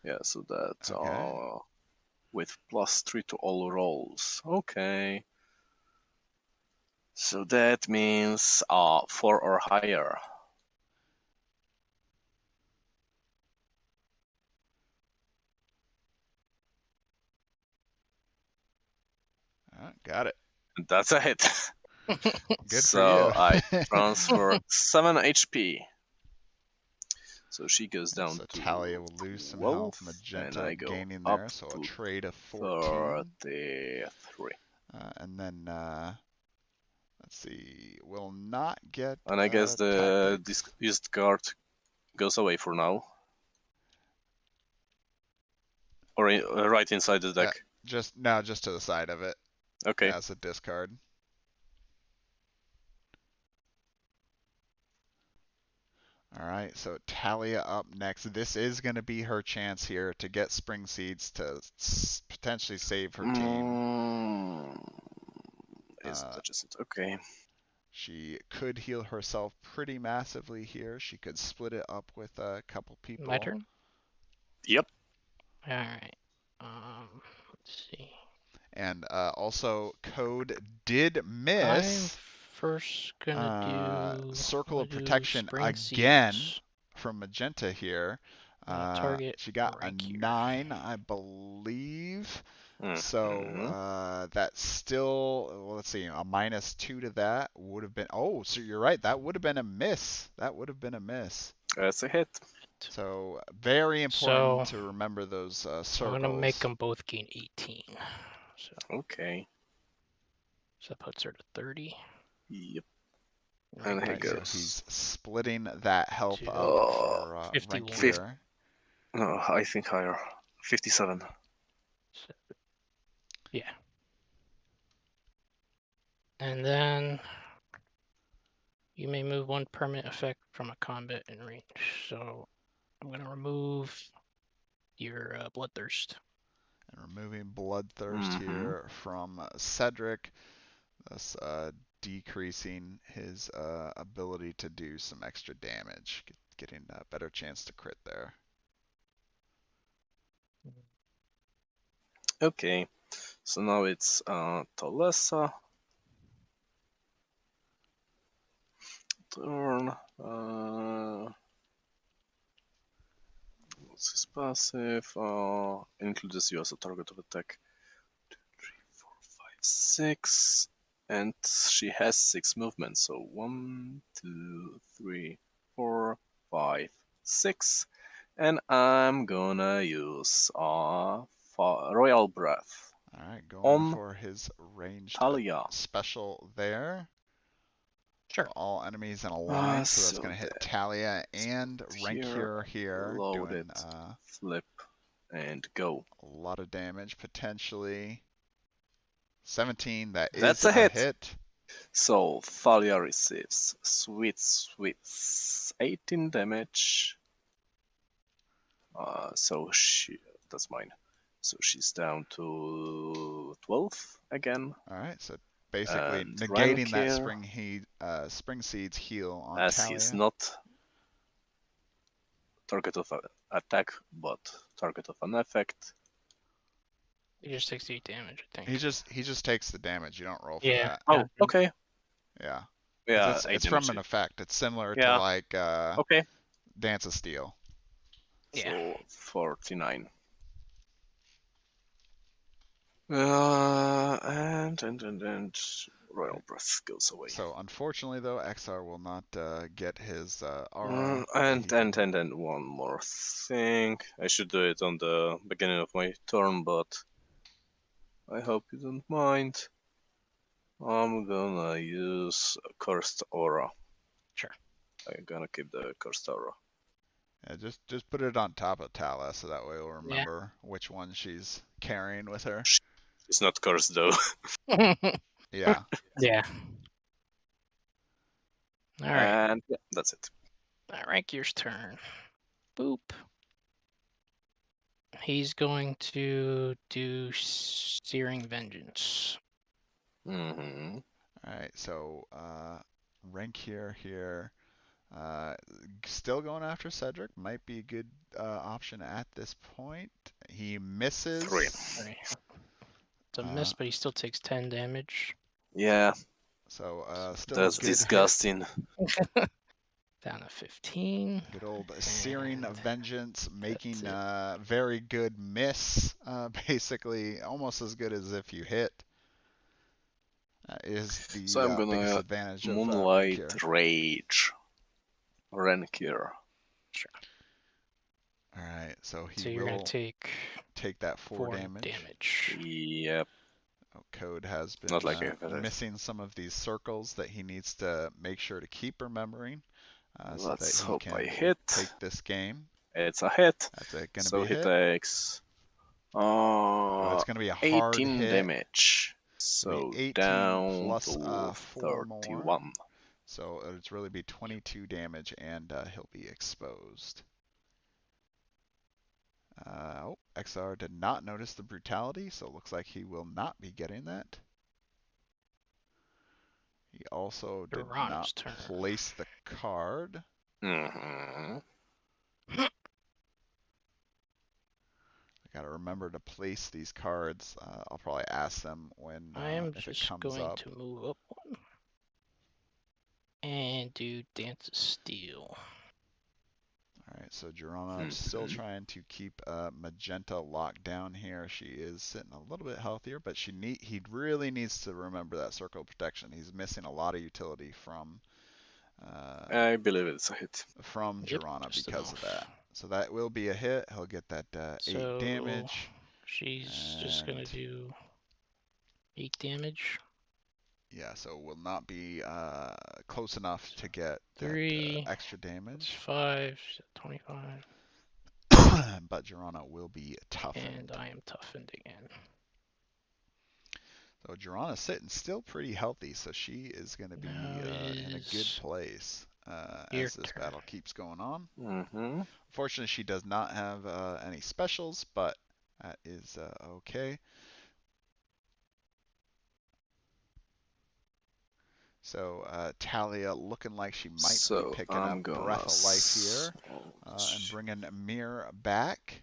Yeah, so that Okay. with +3 to all rolls. Okay. So that means 4 or higher. Got it. That's a hit. Good for you. So I transfer 7 HP. So she goes down So to Talia will lose some 12, health. and Magenta I go gaining up there, so a to trade of 14. 33. And then, let's see, will not get And I guess the tactics. used card goes away for now. Or right inside the deck. Just to the side of it Okay. as a discard. All right, so Talia up next. This is going to be her chance here to get Spring Seeds to potentially save her team. Is adjacent. Okay. She could heal herself pretty massively here. She could split it up with a couple people. My turn? Yep. Alright. Let's see. And also, Code did I'm miss first gonna do Circle of Protection Spring again Seeds. from Magenta here. Target She got a rank here. 9, I believe. Mm-hmm. So that's still, well, let's see, a -2 to that would have been. Oh, so you're right. That would have been a miss. That would have been a miss. That's a hit. So very important to remember those circles. I'm gonna make them both gain 18. So Okay. So that puts her to 30. Yep. Rank And he Right, goes. so he's splitting that health to up for 51. rank here. No, I think higher. 57. So, yeah. And then you may move 1 permanent effect from a combat in range. So I'm going to remove your Bloodthirst. And removing Bloodthirst here from Cedric, thus decreasing his ability to do some extra damage, getting a better chance to crit there. Okay. So now it's Thalessa. Turn. What's his passive? Includes you as a target of attack. 2, 3, 4, 5, 6. And she has 6 movements. So 1, 2, 3, 4, 5, 6. And I'm gonna use Royal Breath. All right, going for his ranged Talia. special there. Sure. All enemies in a line, so that's So going to hit Talia and Rank Cure here, load doing it, flip, and go. a lot of damage potentially. 17, that That's is a hit. hit. So Thalia receives sweet 18 damage. So that's mine. So she's down to 12 again. All right, so basically And negating that Rankir, Spring Seeds heal on as Talia. he's not target of attack, but target of an effect. He just takes 8 damage, I think. He just takes the damage. You don't roll for Yeah. that. Oh, okay. Yeah. Yeah, It's from an effect. It's similar Yeah. to like Okay. Dance of Steel. Yeah. So 49. And Royal Breath goes away. So unfortunately, though, Exar will not get his aura. that And he can- one more thing. I should do it on the beginning of my turn, but I hope you don't mind. I'm gonna use a Cursed Aura. Sure. I'm gonna keep the Cursed Aura. Yeah, just put it on top of Tala, so that way we'll Yeah. remember which one she's carrying with her. It's not cursed though. Yeah. Yeah. All right. And yeah, that's it. Rankier's turn. Boop. He's going to do Searing Vengeance. Mm-hmm. All right. So rank here. Still going after Cedric. Might be a good option at this point. He misses. 3. Sorry. It's a miss, but he still takes 10 damage. Yeah, So still that's a good hit. disgusting. Down to 15. Good old Searing And Vengeance, making it. very good miss. Basically, almost as good as if you hit. Is the So I'm biggest gonna advantage of Moonlight Rancure. Rage. Rancure. Sure. All right, so he So you're will going to take that 4 damage. damage. Yep. Code has been Not like I missing some of these circles that he needs to make sure to keep remembering so that Let's he hope can I hit. take this game. It's a hit. That's going to So be a he hit. takes It's going to be a hard 18 hit. damage. It's gonna So be 18 down plus, to 4 more. 31. So it's really be 22 damage, and he'll be exposed. XR did not notice the brutality, so it looks like he will not be getting that. He also did not turn. place the card. Mm-hmm. I gotta remember to place these cards. I'll probably ask them when I am if it just comes going up. to move up one and do Dance of Steel. All right, so Girona still trying to keep Magenta locked down here. She is sitting a little bit healthier, but he really needs to remember that circle of protection. He's missing a lot of utility from I believe it's a hit. Girona because of that. So that will be a hit. He'll get that 8 damage. She's just gonna do 8 damage. Yeah, so will not be close enough to get 3 that extra damage. 5, 25. But Girona will be toughened. And I am toughened again. So Girana's sitting still pretty healthy, so she is going to be in a good place as this battle keeps going on. Mm-hmm. Fortunately, she does not have any specials, but that is okay. So Talia looking like she might be picking up Breath of Life here and bringing Mir back.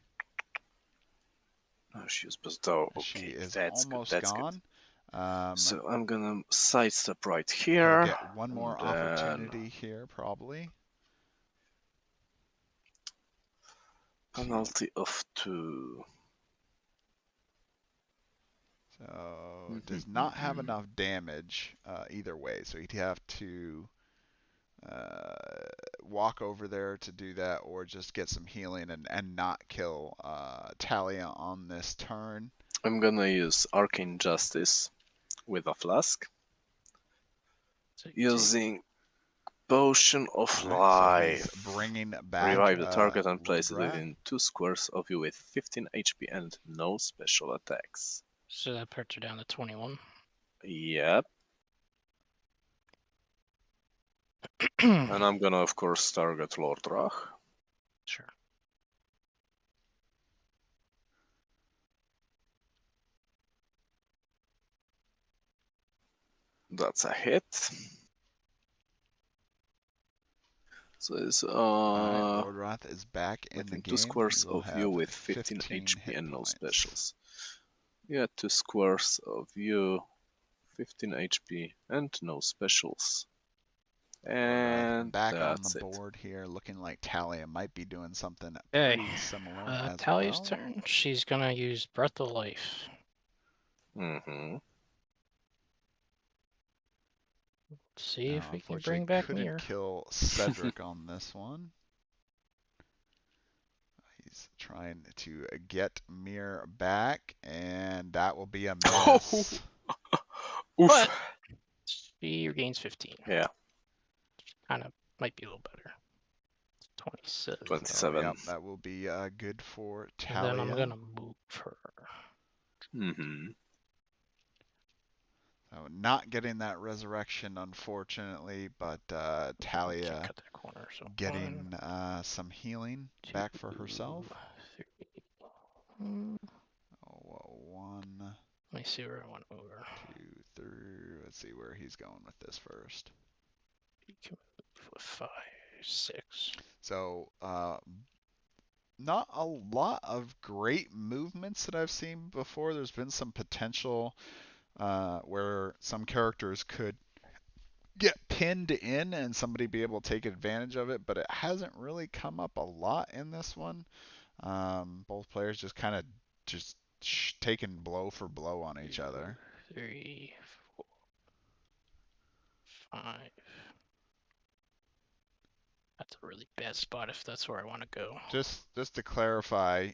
Oh, she was bestow. Okay, She is that's almost good. That's gone. Good. So I'm gonna sidestep right here. He'll get one more opportunity here, probably. Penalty of 2. So does not have enough damage either way. So he'd have to walk over there to do that, or just get some healing and not kill Talia on this turn. I'm gonna use Arcane Justice with a flask. Using Potion of Life. So he's bringing back revive the target and Lord place it Wrath. within 2 squares of you with 15 HP and no special attacks. So that puts her down to 21. Yep. And I'm gonna, of course, target Lord Rach. Sure. That's a hit. So it's Lord Wrath is back in the game. 2 squares of you with 15 HP and no specials. Yeah, 2 squares of you, 15 HP and no specials. And back that's on the board here, looking like Talia might be doing something Okay. pretty similar as Talia's well. turn. She's gonna use Breath of Life. Mm-hmm. See if Now, we can unfortunately, bring back couldn't Mir. kill Cedric on this one. He's trying to get Mir back, and that will be a miss. Oof. But she regains 15. Yeah, Kind of might be a little better. 27. 27. Yep, that will be good for And then I'm Talia. gonna move her. Mm-hmm. So not getting that resurrection, unfortunately, but Can't Talia cut that corner. So getting 1, some healing 2, back for herself. 3. Mm, Oh, 1, Let me see where I went over. 2, 3. Let's see where he's going with this first. You can move with 5, 6. So not a lot of great movements that I've seen before. There's been some potential where some characters could get pinned in and somebody be able to take advantage of it, but it hasn't really come up a lot in this one. Both players just kind of just taking blow for blow on each 2, other. 3, 4, 5. That's a really bad spot if that's where I want to go. Just to clarify,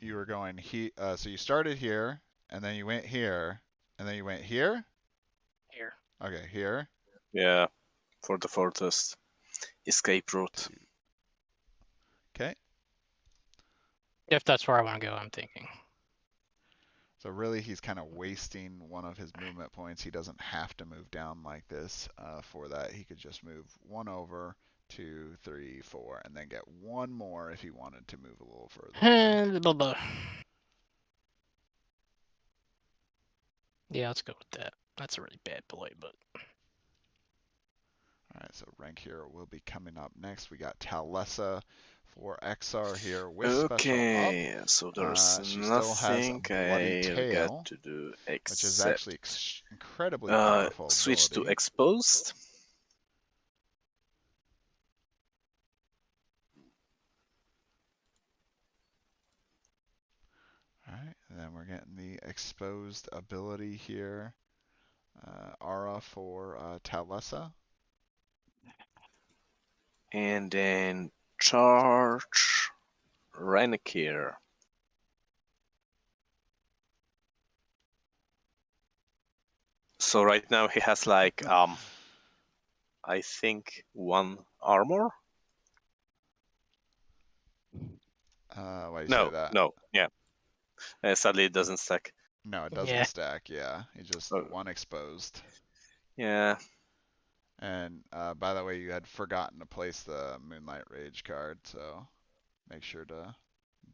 you were going so you started here, and then you went here, and then you went here. Here. Okay, here. Yeah, for the furthest escape route. Okay. If that's where I want to go, I'm thinking. So really, he's kind of wasting one of his movement points. He doesn't have to move down like this for that. He could just move 1 over, 2, 3, 4, and then get 1 more if he wanted to move a little further. Blah, blah. Yeah, let's go with that. That's a really bad play, but All right, so rank here will be coming up next. We got Talessa for Exar here with special up. Okay, so there's She still has nothing Bloody I got Tail, to do which is except actually incredibly powerful switch to ability. exposed. All right, and then we're getting the exposed ability here. Aura for Talessa. And then charge Renekir. So right now he has like I think 1 armor. Why do you say No, that? no, yeah. Sadly it doesn't stack. No, it doesn't yeah. stack. Yeah, he just Oh. 1 exposed. Yeah. And by the way, you had forgotten to place the Moonlight Rage card, so make sure to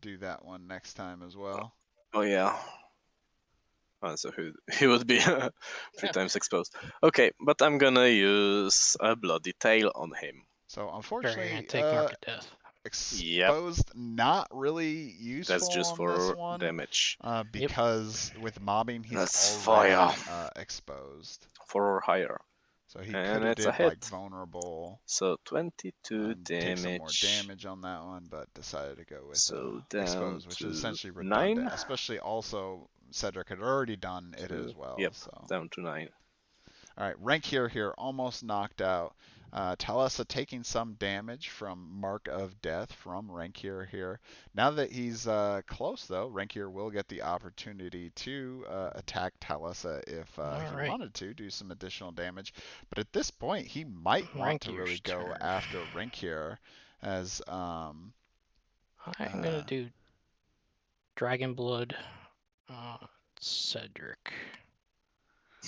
do that one next time as well. Oh yeah. Oh, so he would be 3 times exposed. Okay, but I'm gonna use a Bloody Tail on him. So Sure, unfortunately, you're gonna take Mark of Death. exposed not really useful That's just on this for one damage. because with mobbing he's That's already fire. Exposed. 4 or higher. So he And could have it's a did like hit. vulnerable, So 22 take some more damage. damage on that one, but decided to go with So down exposed, which is to essentially redundant. 9. Especially also Cedric had already done it as well. Yep, So down to 9. all right, rank here almost knocked out. Talessa taking some damage from Mark of Death from Rankir here. Now that he's close, though, Rankir will get the opportunity to attack Talessa if he wanted to, do some additional damage. But at this point, he might want to really go after Rankir as... I'm going to do Dragon Blood Cedric.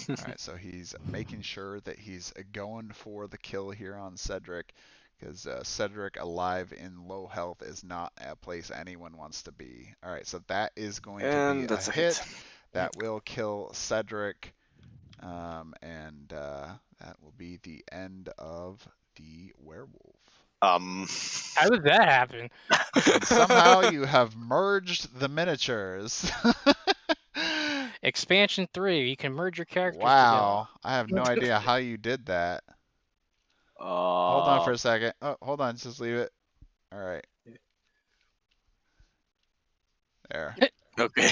All right, so he's making sure that he's going for the kill here on Cedric, because Cedric alive in low health is not a place anyone wants to be. All right, so that is going to be a hit. That will kill Cedric, and that will be the end of the werewolf. How did that happen? And somehow you have merged the miniatures. Expansion 3, you can merge your characters Wow, I have no idea how you did that. Hold on for a second. Oh, hold on, just leave it. All right. There. Okay.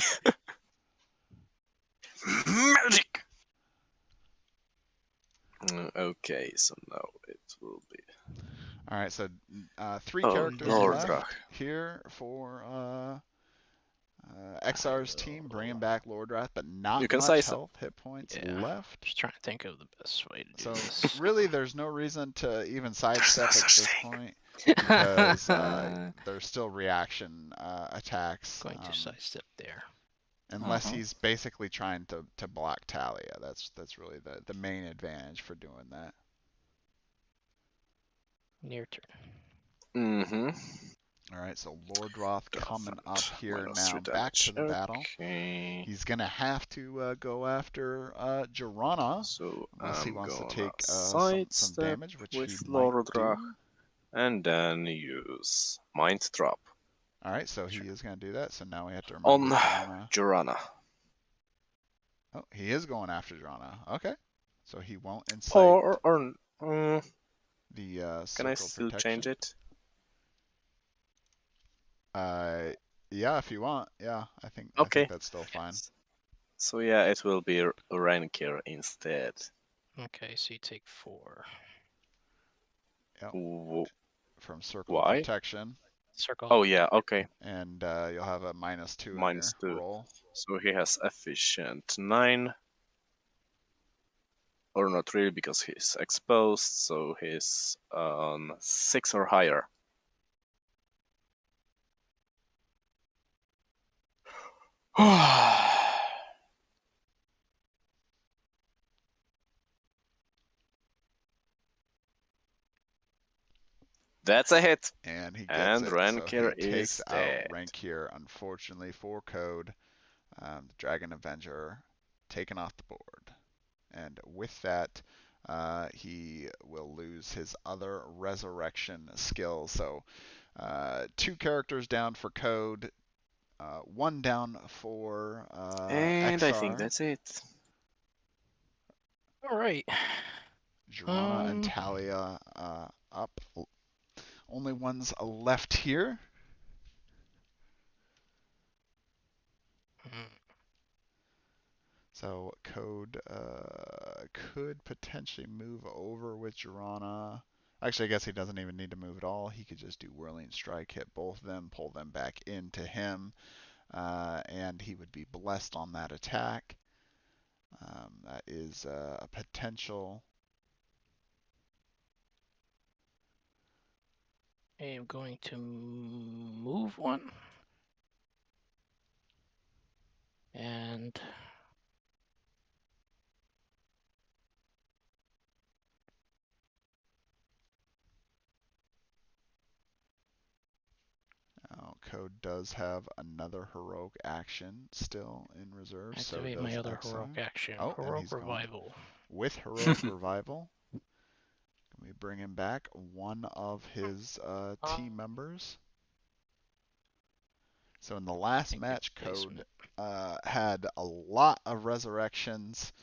Magic. Okay, so now it will be. All right, so 3 Oh, characters Lord left Rach. here for Exar's team, bringing back Lord Wrath, but not You can much size up. health, hit points Yeah. left. Just trying to think of the best way to do So this. really, there's no reason to even sidestep at such this thing. point because there's still reaction attacks. Going to sidestep there. Unless Mhm. he's basically trying to block Talia. That's really the main advantage for doing that. Near turn. Mm-hmm. All right, so Lord Roth coming up here Minus 3 now, back damage. to the battle. Okay. He's gonna have to go after Jirana, So unless he I'm wants to gonna take some sidestep damage, which he with might Lord Rach, do. and then use Mind Trap All right, so he is gonna do that. So now we have to on remember Jirana. Jorana. Oh, he is going after Jirana. Okay, so he won't incite Or the can I circle still protection. change it? Yeah, if you want. Yeah, I think Okay. that's still fine. So yeah, it will be Rankir instead. Okay, so you take 4. Yep. W- From circle of Why? protection, Circle. Oh yeah, okay. and you'll have a -2 in your -2. roll. So he has efficient 9. Or not really because he's exposed, so he's on 6 or higher. That's a hit. And he gets And it. So he Rankir takes is out dead. Rankir, unfortunately, for code. The Dragon Avenger taken off the board. And with that, he will lose his other resurrection skill. So 2 characters down for code, 1 down for And I think Exar. that's it. All right. Jirana and Talia up. Only ones left here. So Code could potentially move over with Jirana. Actually, I guess he doesn't even need to move at all. He could just do Whirling Strike, hit both of them, pull them back into him, and he would be blessed on that attack. That is a potential. I am going to move 1. And Code does have another heroic action still in reserve. activate So my does other Exar. heroic action. Oh, and Heroic he's going Revival. with heroic revival. We bring him back one of his team members. So in the last match, Code had a lot of resurrections.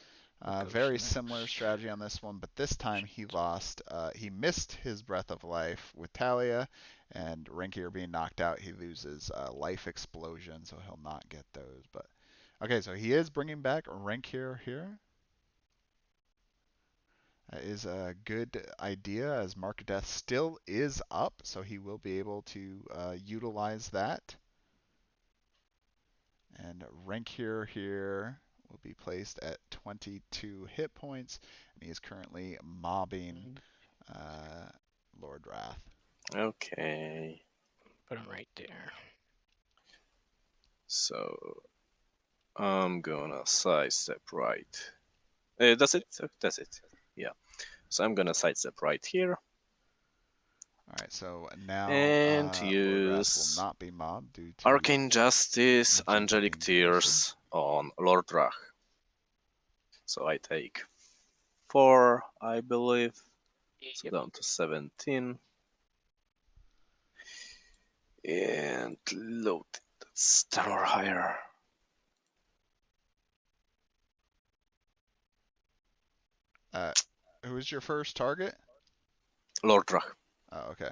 Very similar strategy on this one, but this time he lost. He missed his Breath of Life with Talia, and Rankir being knocked out, he loses Life Explosion, so he'll not get those. But okay, so he is bringing back Rankir here. That is a good idea, as Mark of Death still is up, so he will be able to utilize that. And Rankir here will be placed at 22 hit points, and he is currently mobbing Lord Wrath. Okay. Put him right there. So I'm gonna sidestep right. That's it? That's it. Yeah. So I'm gonna sidestep right here. Alright, so now And Lord Wrath will use not be mobbed due to Arcane Justice, Magenta Angelic being boosted. Tears on Lord Rach. So I take 4, I believe. So Yep. down to 17. And load. That's 10 or higher. Who is your first target? Lord Rach. Oh, okay.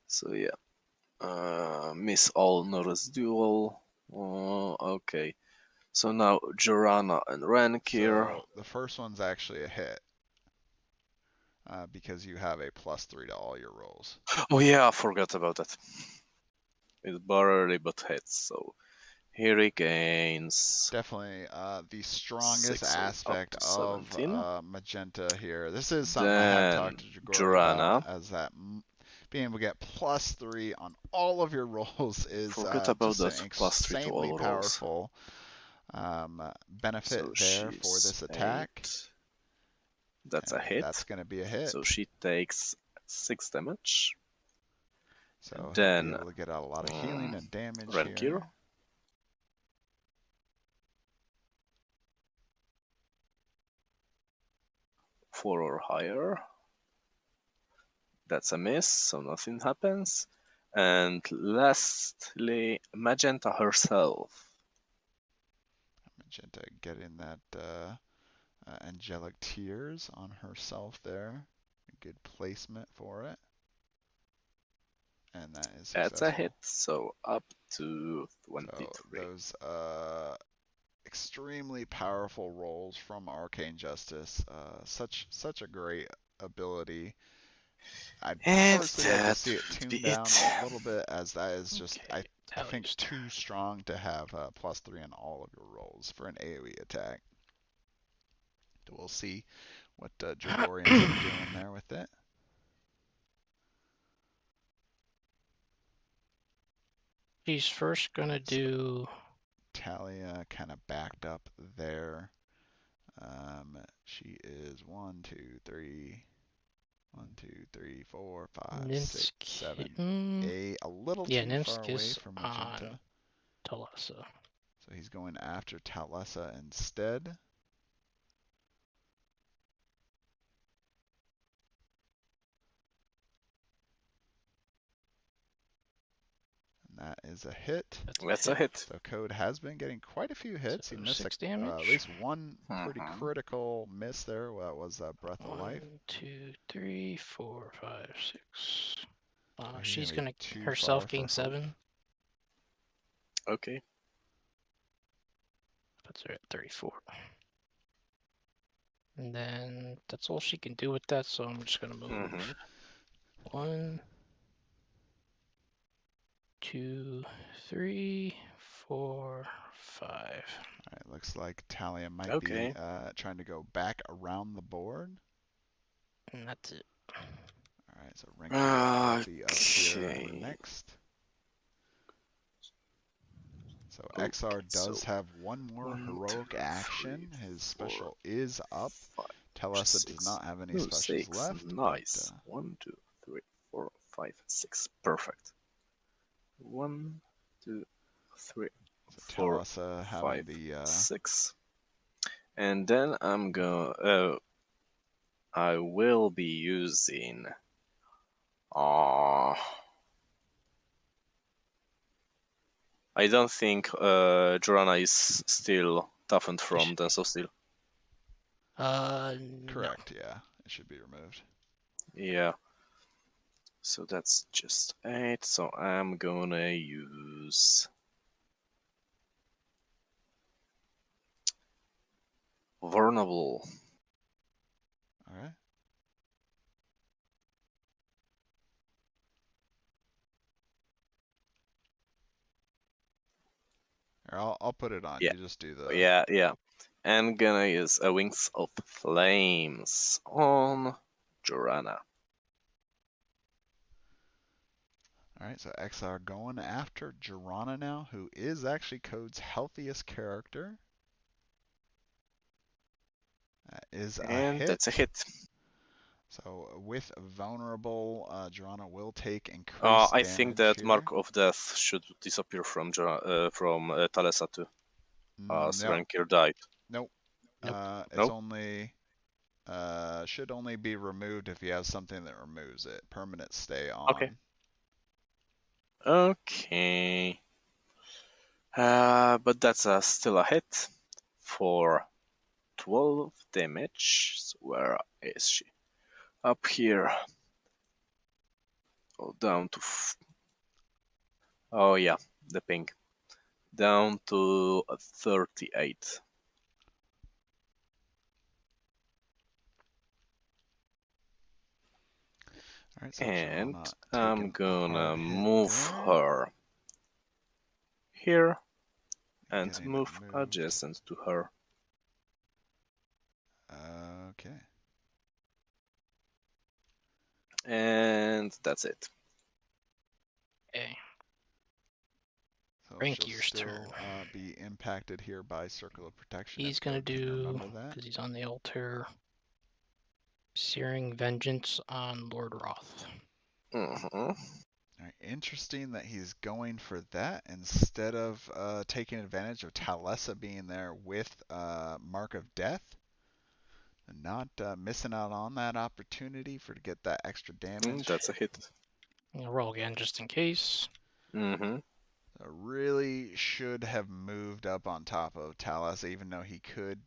So yeah. Miss all, no residual. Okay. So now Jorana and Rankir. So the first one's actually a hit. because you have a +3 to all your rolls. Oh yeah, I forgot about that. It barely but hits, so he regains Definitely the strongest 6, so up aspect to of 17. Magenta here. This is something I have Then talked to Jagori about, Jorana. as that being able to get +3 on all of your rolls is Forgot about just an that +3 to insanely all rolls. powerful benefit So there for she's this attack. 8. That's a And hit. that's going to be a hit. So she takes 6 damage. So he'll be Then able to get out a lot of healing and damage Renkir. here. 4 or higher. That's a miss, so nothing happens. And lastly, Magenta herself. Magenta getting that angelic tears on herself there. A good placement for it. And that is successful. That's a hit, so up to 23. So those extremely powerful rolls from Arcane Justice. Such a great ability. I'd And personally like to that see it would tuned be down it. a little bit, as that is just, Okay, I think, Talia's too turn. strong to have +3 on all of your rolls for an AoE attack. We'll see what Jagori ends up doing there with it. She's first gonna do. Talia kind of backed up there. She is 1, 2, 3, 1, 2, 3, 4, 5, 6, 7, 8. A little Yeah, too far away Nimskis from on Magenta. Talassa. So he's going after Talessa instead. And that is a hit. That's a hit. So Code has been getting quite a few hits. So He missed 6 damage. at least one pretty Mhm. critical miss there. Well, that was Breath of Life. 1, 2, 3, 4, 5, 6. So he's She's gonna gonna be too herself far gain for hope. 7. Okay. Puts her at 34. And then that's all she can do with that, so I'm just gonna move 1, 2, 3, 4, 5. All right, looks like Talia might Okay. be trying to go back around the board. And that's it. All right, so Renkir will be up here Okay. next. So Okay, Exar does so have one more 1, 2, heroic 3, action. His 4, special is up. 5, Telessa does 6. not have any No, specials 6. left. Nice. But, 1, 2, 3, 4, 5, 6. Perfect. 1, 2, 3, so 4, Telessa having 5, the 6. And then I'm going. I will be using. I don't think Jorana is still toughened from Dance of Steel. No. correct, yeah. It should be removed. Yeah. So that's just 8. So I'm gonna use Vulnerable. All right. Here, I'll put it on. Yeah. You just do the. Yeah. I'm gonna use a Wings of Flames on Jorana. All right, so Exar going after Jorana now, who is actually Code's healthiest character. That is a And hit. that's a hit. So with vulnerable, Jorana will take increased I damage think that here. Mark of Death should disappear from Talessa too, as No, Renkir died. nope. Nope. It's Nope. only should only be removed if you have something that removes it. Permanent stay on. Okay. But that's still a hit for 12 damage. So where is she? Up here. Oh, down to. Oh, yeah, the pink. Down to 38. Alright, so And Girona I'm taking a gonna hard hit move there. her here and Getting move moved. adjacent to her. Okay. And that's it. Okay. So she'll Frankier's still turn. be impacted here by Circle of Protection. He's if gonna Code can do, remember that. because he's on the altar, Searing Vengeance on Lord Roth. Mm-hmm. Alright, interesting that he's going for that instead of taking advantage of Talessa being there with Mark of Death. And not missing out on that opportunity to get that extra damage. That's a hit. I'll roll again just in case. Mm-hmm. So really should have moved up on top of Talassa, even though he could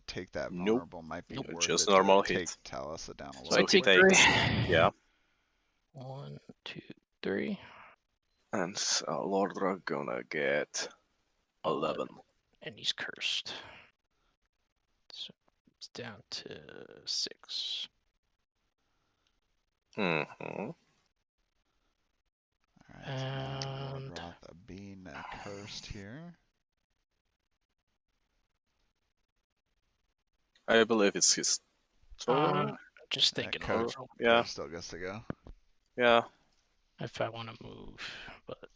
take that Nope. vulnerable. Might be worth Just it normal to take hit. Talassa down a So little I So he take bit. 3. takes. Yeah. 1, 2, 3. And Lordra gonna get 11. And he's cursed. So it's down to 6. Mm-hmm. Alright, so now Lord And Roth being cursed here. I believe it's his turn. just thinking Code, over Yeah. Code still gets to go. Yeah. if I want to move, but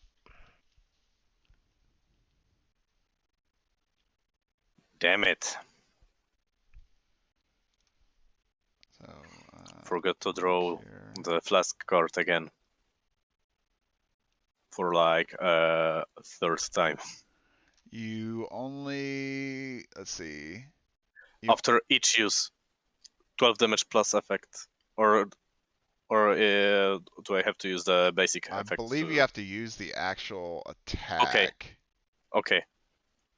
Damn it. So Forgot to draw here. the flask card again. For like third time. You only, let's see. After each use, 12 damage plus effect, or do I have to use the basic I effect? believe you have to use the actual attack. Okay,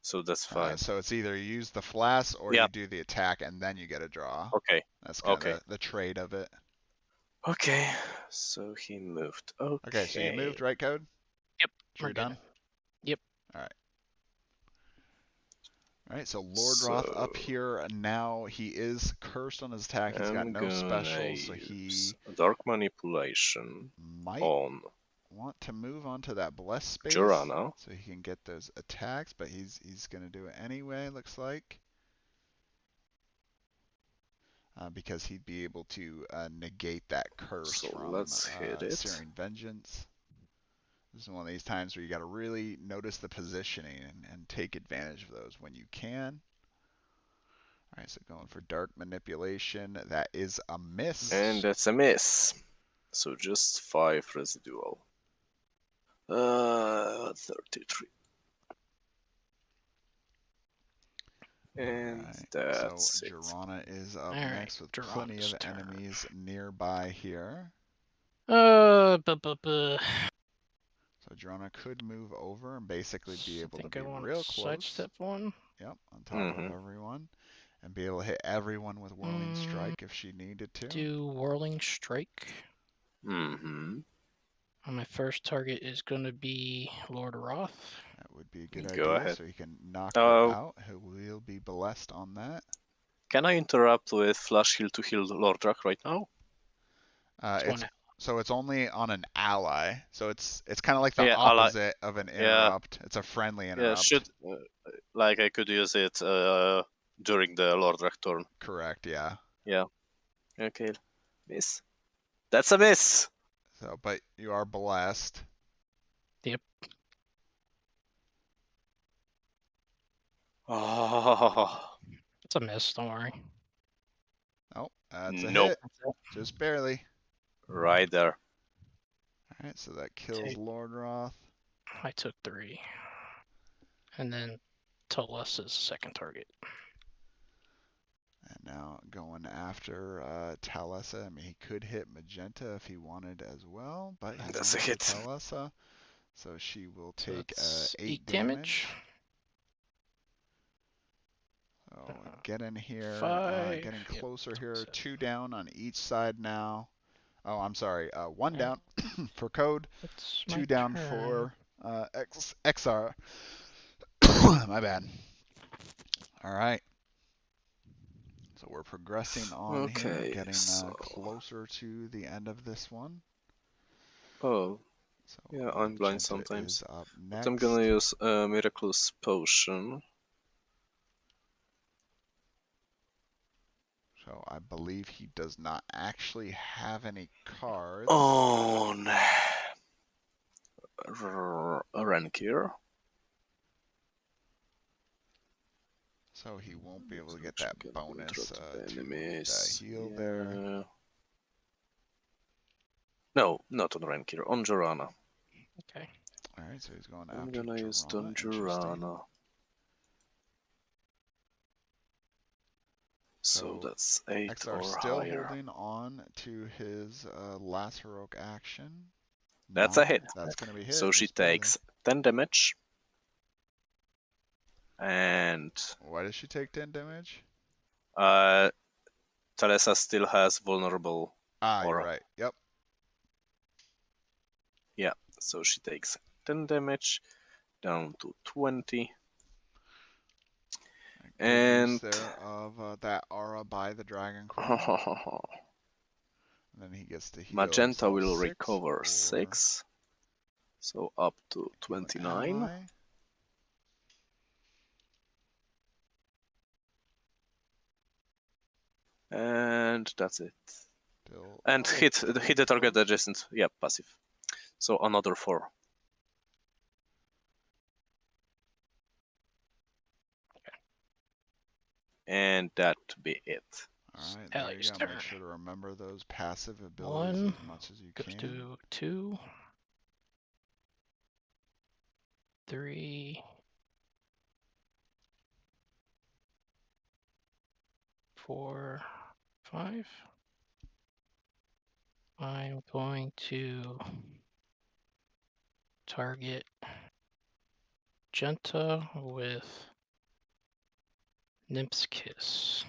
so that's fine. So it's either you use the flask or Yeah. you do the attack and then you get a draw. Okay. That's kind Okay. of the trade of it. Okay, so he moved. Okay, so you moved, right, Code? Yep, You're we're done? good. Yep. Alright. Alright, so Lord Roth up here, now he is cursed on his attack. He's got no special, so he Dark Manipulation might on want to move onto that blessed space Jorana. so he can get those attacks, but he's going to do it anyway, looks like. Because he'd be able to negate that curse So from let's hit it. Searing Vengeance. This is one of these times where you got to really notice the positioning and take advantage of those when you can. Alright, so going for Dark Manipulation. That is a miss. And that's a miss. So just 5 residual. 33. And that's so it. Jorana is up Alright, next with plenty Jorana's of turn. enemies nearby here. So So Jorana could move over and basically be able to think be I want real to close. sidestep one. Yep, on top of everyone. And be able to hit everyone with Whirling Strike if she needed to. Do Whirling Strike. Mm-hmm. And my first target is going to be Lord Roth. That would be a good Go idea, ahead. so he can knock her out. He will be blessed on that. Can I interrupt with Flash Heal to heal Lordrak right now? So it's only on an ally. So it's kind of like the Yeah, opposite of an interrupt. It's a friendly interrupt. Yeah, like I could use it during the Lordrak turn. Correct, yeah. Yeah. Okay. Miss. That's a miss! So, but you are blessed. Yep. Oh. It's a miss, don't worry. Oh, that's a Nope. hit. Just barely. Right there. Alright, so that kills Lord Roth. I took 3. And then Tulus' second target. And now going after Talessa. I mean, he could hit Magenta if he wanted as well, but he's That's a going hit. for Talessa. So she will take So 8 damage. So get in here, 5. getting closer here. 2 down on each side now. Oh, I'm sorry. 1 down for Code. It's 2 down turn. for Exar. My bad. All right. So we're progressing on here, Okay, getting so... closer to the end of this one. Oh, So yeah, I'm blind Magenta sometimes. is up But I'm next. gonna use a Miraculous Potion. So I believe he does not actually have any cards. On... Rankir. So he won't be able to get Which that can bonus to to enemies. heal Yeah. there. No, not on Rankir, on Jorana. Okay. Alright, so he's going I'm after gonna use Jorana. Interesting. Jorana. So that's 8 Exar or still higher. holding on to his last heroic action. That's a hit. That's going to be hit. So she just barely. takes 10 damage. And Why does she take 10 damage? Talesa still has vulnerable Ah, aura. you're right. Yep. Yeah, so she takes 10 damage down to 20. Good use there of that aura by the Dragon Queen. And then he gets to heal Magenta will 6 recover or 6. So up to 29. And that's it. And hit the target adjacent. Yeah, passive. So another 4. And that be it. Alright, there you go. Make sure to remember those passive abilities as much as you goes can. to 2, 3, 4, 5. I'm going to target Magenta with Nymph's Kiss.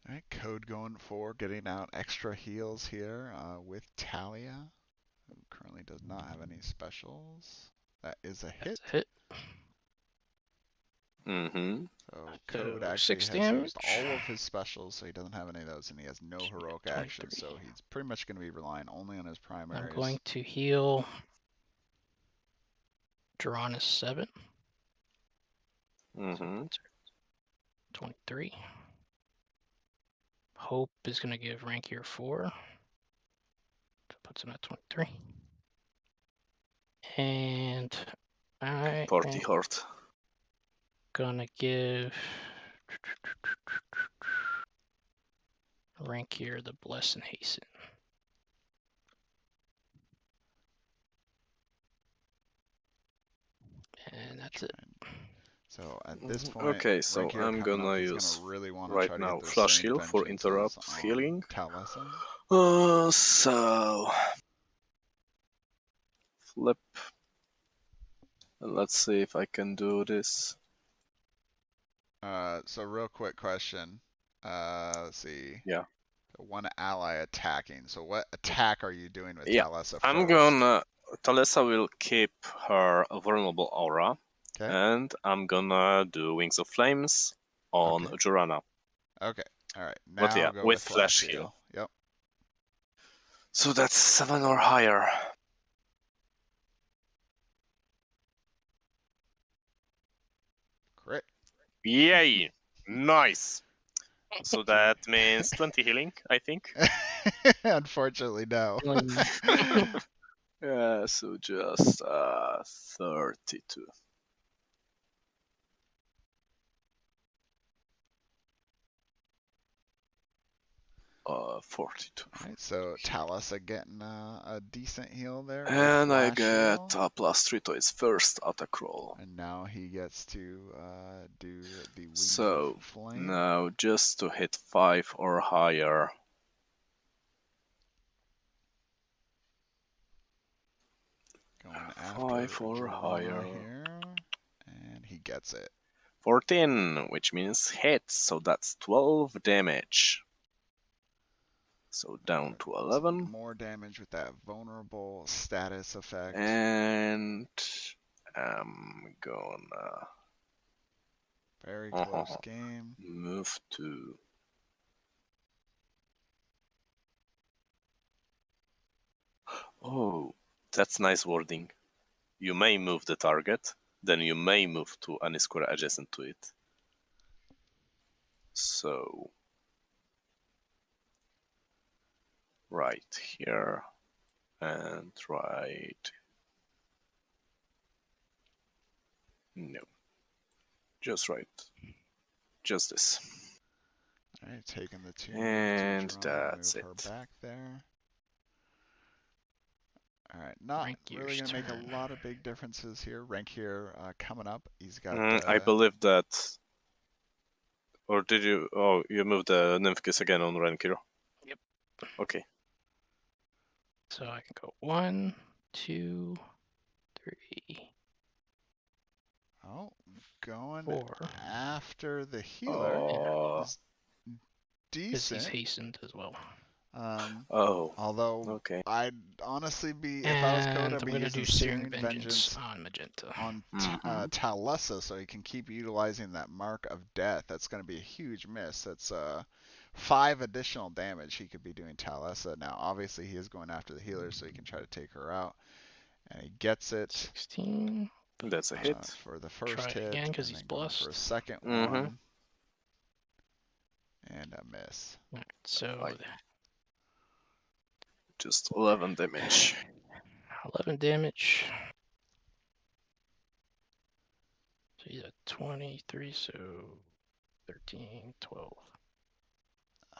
Alright, Code going for getting out extra heals here with Talia, who currently does not have any specials. That is a hit. That's a hit. Mm-hmm. So Code actually has used all of his specials, so he doesn't have any of those, and he has no heroic actions, so he's pretty much going to be relying only on his primaries. I'm going to heal Jorana 7. Mm-hmm. 23. Hope is going to give Rankir 4. That puts him at 23. And I Party Heart. Gonna give Rankir the Bless and Hasten. And that's it. So at this point, okay, so Rankir I'm coming gonna up, he's use gonna really want to right try to now get those flash same heal for vengeances interrupt on healing. Taliesin. So flip. Let's see if I can do this. So real quick question. Let's see. Yeah. One ally attacking. So what attack are you doing with Talisa first? I'm gonna. Talisa will keep her vulnerable aura. Okay. And I'm gonna do Wings of Flames on Jorana. Okay. Alright. Now But yeah, go with flash heal. heal. Yep. So that's 7 or higher. Crit. Yay! Nice! So that means 20 healing, I think. Unfortunately, no. Yeah, so just 32. 42. Alright, so Talisa getting a decent heal there. And I get heal. a +3 to his first attack roll. And now he gets to do the Wings so of Flame. Now just to hit 5 or higher. Going 5 or higher here, and he gets it. 14, which means hit, so that's 12 damage. So down to 11. More damage with that vulnerable status effect. And I'm gonna Very close game. Move to. Oh, that's nice wording. You may move the target, then you may move to any square adjacent to it. So, right here and right. No, just right. Just this. All right, taking the 2 And to that's move her it. back there. All right, not Rank really Gear's going to make a turn. lot of big differences here. Rank here coming up. He's got. I believe that. Or did you? Oh, you moved the Nymphkiss again on Renkir? Yep. Okay. So I can go 1, 2, 3. Oh, going 4. after the healer is Because he's decent. hastened as well. Oh. Although Okay. I'd honestly be, if I was And Code, I'd I'm be going to using do Searing Searing Vengeance Vengeance on Magenta. on Mhm. Talessa so he can keep utilizing that Mark of Death. That's going to be a huge miss. That's 5 additional damage he could be doing Talessa. Now, obviously, he is going after the healer so he can try to take her out. And he gets it 16. That's a hit. for the Try first it hit, again because and he's then going for a blessed. second Mhm. one. And a miss. Alright, so Right. Just 11 damage. 11 damage. So he's at 23, so 13, 12.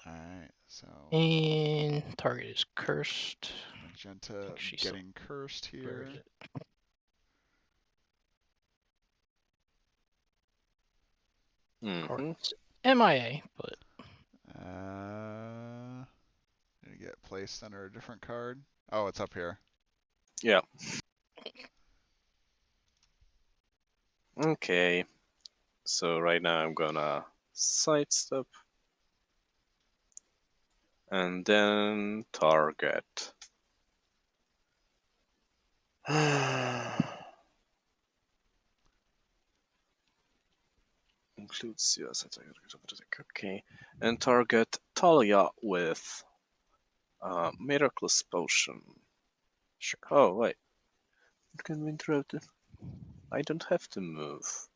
Alright, so And target is cursed. Magenta she's getting cursed Where here. is it? Mhm. It's MIA, but Did it get placed under a different card? Oh, it's up here. Yeah. Okay. So right now I'm gonna sidestep. And then target. Includes US attack. Okay. And target Talia with Miraculous Potion. sure. Oh, wait. It can be interrupted. I don't have to move.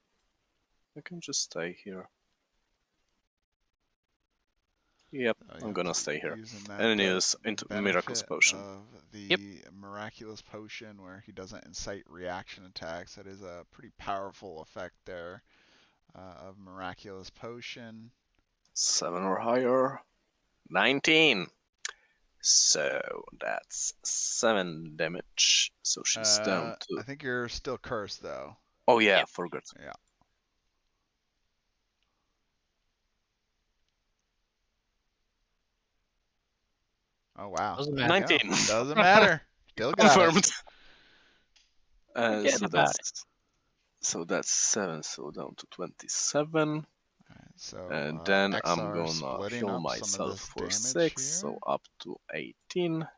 I can just stay here. Yep, I'm gonna stay here. Using that And use into Miraculous benefit Potion. of the Yep. Miraculous Potion where he doesn't incite reaction attacks. That is a pretty powerful effect there of Miraculous Potion. 7 or higher. 19. So that's 7 damage. So she's down to. I think you're still cursed though. Oh yeah, Yep. forgot. Yeah. Oh wow. Doesn't There matter. you go. 19. Doesn't matter. Still got Confirmed. Forget So about that's 7. So down to 27. So And then I'm Exar gonna splitting heal up some of myself this for damage 6, here. so up to 18.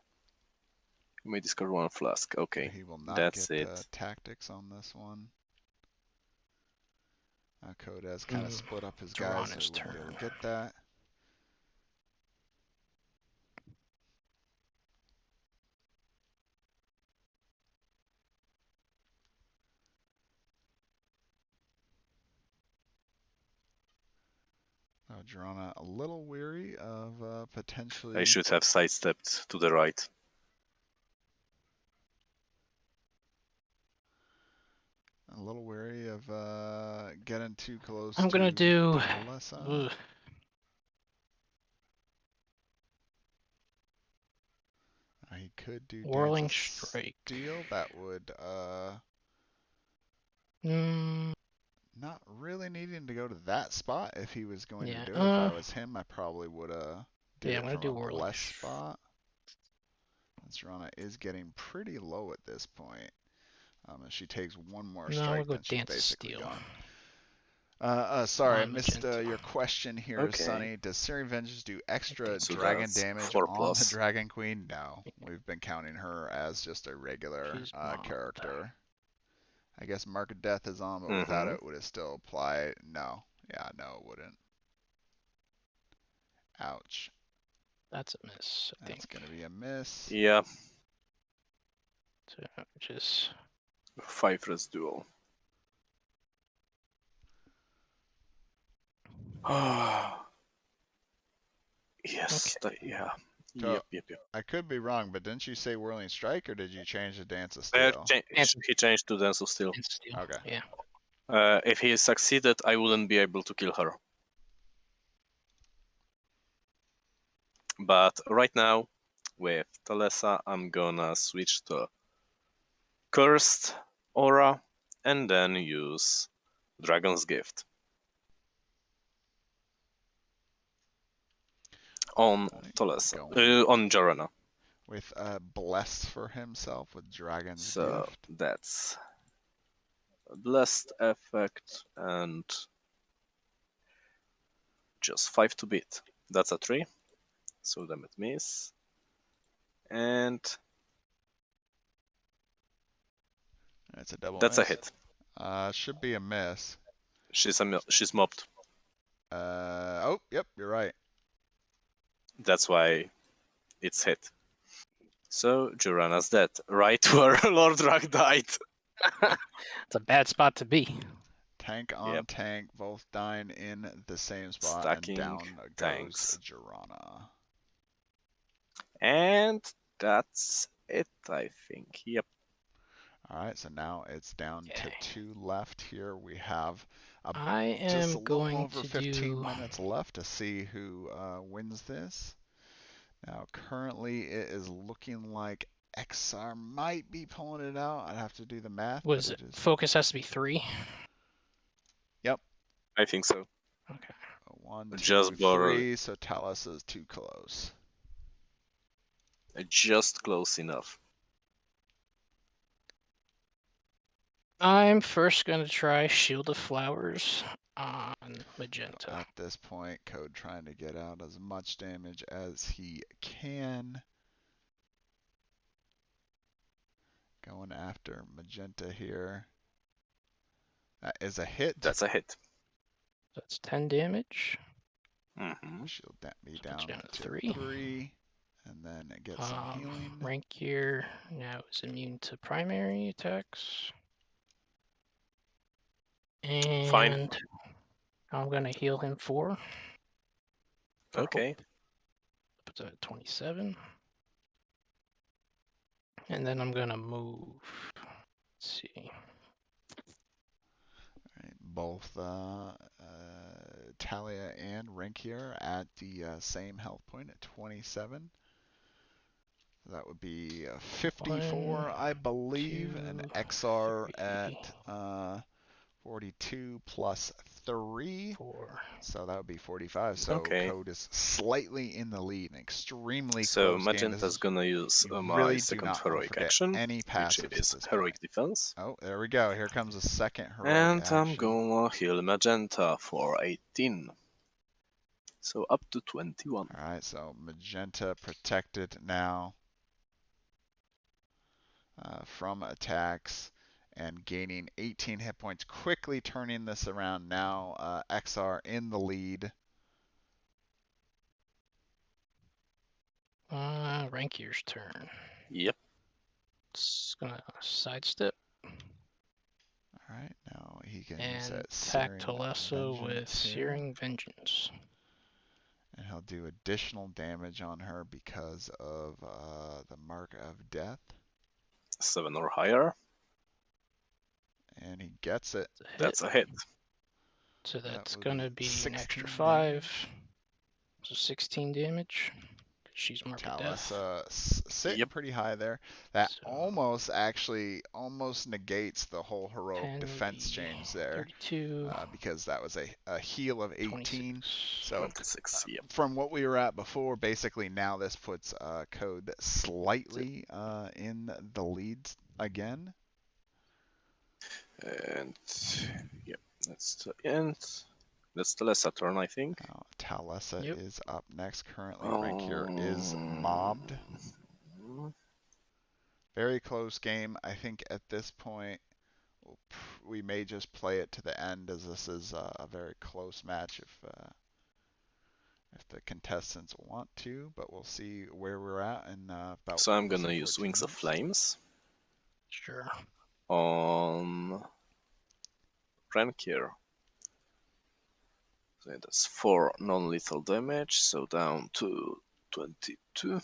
You may discard 1 flask. Okay, He will not that's get it. tactics on this one. Code has kind of split up his guys, so he won't be able to get that. Drana a little weary of potentially. I should have sidestepped to the right. A little wary of getting too close. I'm gonna do. Talessa. He could do Whirling Dance of Strike. Steel. That would not really needing to go to that spot if he was going to do it. If I was him, I probably would did it I'm gonna from do a Whirling blessed spot. Drana is getting pretty low at this point. If she takes one more strike, then she's basically gone. Sorry, I missed your question here, Okay. Sonny. Does Searing Vengeance do extra So dragon that's damage 4 on plus. the Dragon Queen? No, we've been counting her as just a regular character. I guess Mark of Death is on, but without it, would it still apply? No, Yeah, no, it wouldn't. Ouch. That's a miss, I That's think. gonna be a miss. Yeah, So just 5 residual. Yes, yeah. So Yep. I could be wrong, but didn't you say Whirling Strike, or did you change the Dance of Steel? He changed to Dance of Steel. steal. Okay. Yeah. If he succeeded, I wouldn't be able to kill her. But right now, with Talesa, I'm gonna switch to Cursed Aura and then use Dragon's Gift on Alright, Talesa, going on Jorana. with Bless for himself with Dragon's So Gift. that's a blessed effect and just 5 to beat. That's a 3, so damn it miss. And It's a double that's a miss. hit. Should be a miss. She's mobbed. Oh, yep, you're right. That's why it's hit. So Jorana's dead, right where Lord Rak died. It's a bad spot to be. Tank on Yep. tank, both dying in the same spot, and Stacking down goes tanks. Jorana. And that's it, I think. Yep. Alright, so now it's down to Okay. 2 left here. We have I just a am little going over to 15 do. minutes left to see who wins this. Now, currently, it is looking like Exar might be pulling it out. I'd have to do the math, What but is it? it is. Focus has to be 3. Yep. I think so. Okay. 1, 2, Just barely. 3. So Talus is too close. Just close enough. I'm first going to try Shield of Flowers on Magenta. At this point, Code trying to get out as much damage as he can. Going after Magenta here. That is a hit. That's a hit. That's 10 damage. Mm-hmm. She'll be So it's down down to to 3. 3. And then get some healing. Rank gear now is immune to primary attacks. And Fine. I'm going to heal him 4. Okay. Puts it at 27. And then I'm going to move. Let's see. Right, both Talia and Rink here at the same health point at 27. That would be 54, 1, I believe, and 2, XR 3, at 42 plus 3. 4. So that would be 45. So Okay. Code is slightly in the lead. An extremely So close game. Magenta's gonna use You my really do second not want to heroic forget action, any which passives at is this heroic point. defense. Oh, there we go. Here comes a second heroic And action. I'm gonna heal Magenta for 18. So up to 21. Alright, so Magenta protected now from attacks and gaining 18 hit points, quickly turning this around now. XR in the lead. Rankier's turn. Yep. It's gonna sidestep Alright, now he can use and that attack Searing Telesso with Vengeance here. Searing Vengeance. And he'll do additional damage on her because of the Mark of Death. 7 or higher. And he gets it. That's a hit. So that's That would gonna be be an extra 16 5. damage. So 16 damage. She's Mark of Death. Sitting Yep. pretty high there. That So almost negates the whole heroic 10 defense would be change there. 32, Because that was a heal of 18. 26. So 26, yep. from what we were at before, basically now this puts Code slightly in the lead again. And yep, that's the end. That's the lesser turn, I think. Talesa Yep. is up next. Currently, Rankier is mobbed. Very close game. I think at this point, we may just play it to the end, as this is a very close match if the contestants want to. But we'll see where we're at in about. So I'm we'll gonna see, use 14 Wings of minutes. Flames Sure. on Rankier. So that's 4 non-lethal damage, so down to 22.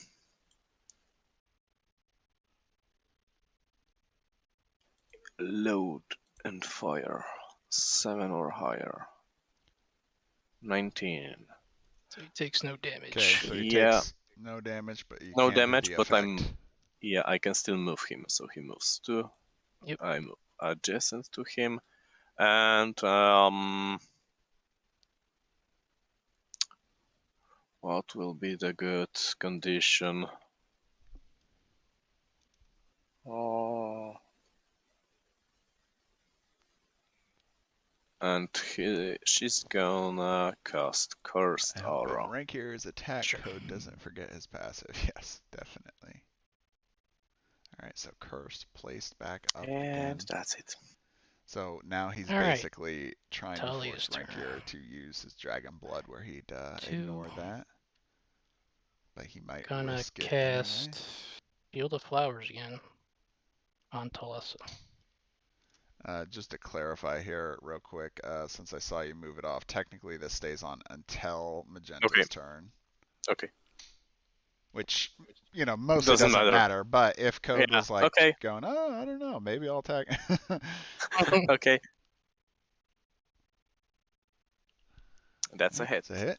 Load and fire. 7 or higher. 19. So he takes no damage. Okay, so he Yeah. takes no damage, but you No can damage, do the but effect. Yeah, I can still move him, so he moves too. Yep. I'm adjacent to him. And what will be the good condition? Oh. And she's gonna cast Cursed I hope Aura. when Rankier's attack Sure. code doesn't forget his passive. Yes, definitely. Alright, so Cursed placed back up again. And that's it. So now he's All right. basically trying to Talia's force turn. Rankier to use his Dragon Blood, where he'd 2. ignore that. But he might Gonna risk it cast anyway. Field of Flowers again on Talissa. Just to clarify here real quick, since I saw you move it off, technically this stays on until Magenta's turn. Okay. Which, mostly Doesn't doesn't matter. matter. But if Code Yeah, was like okay. going, oh, I don't know, maybe I'll attack. Okay. That's a hit. It's a hit.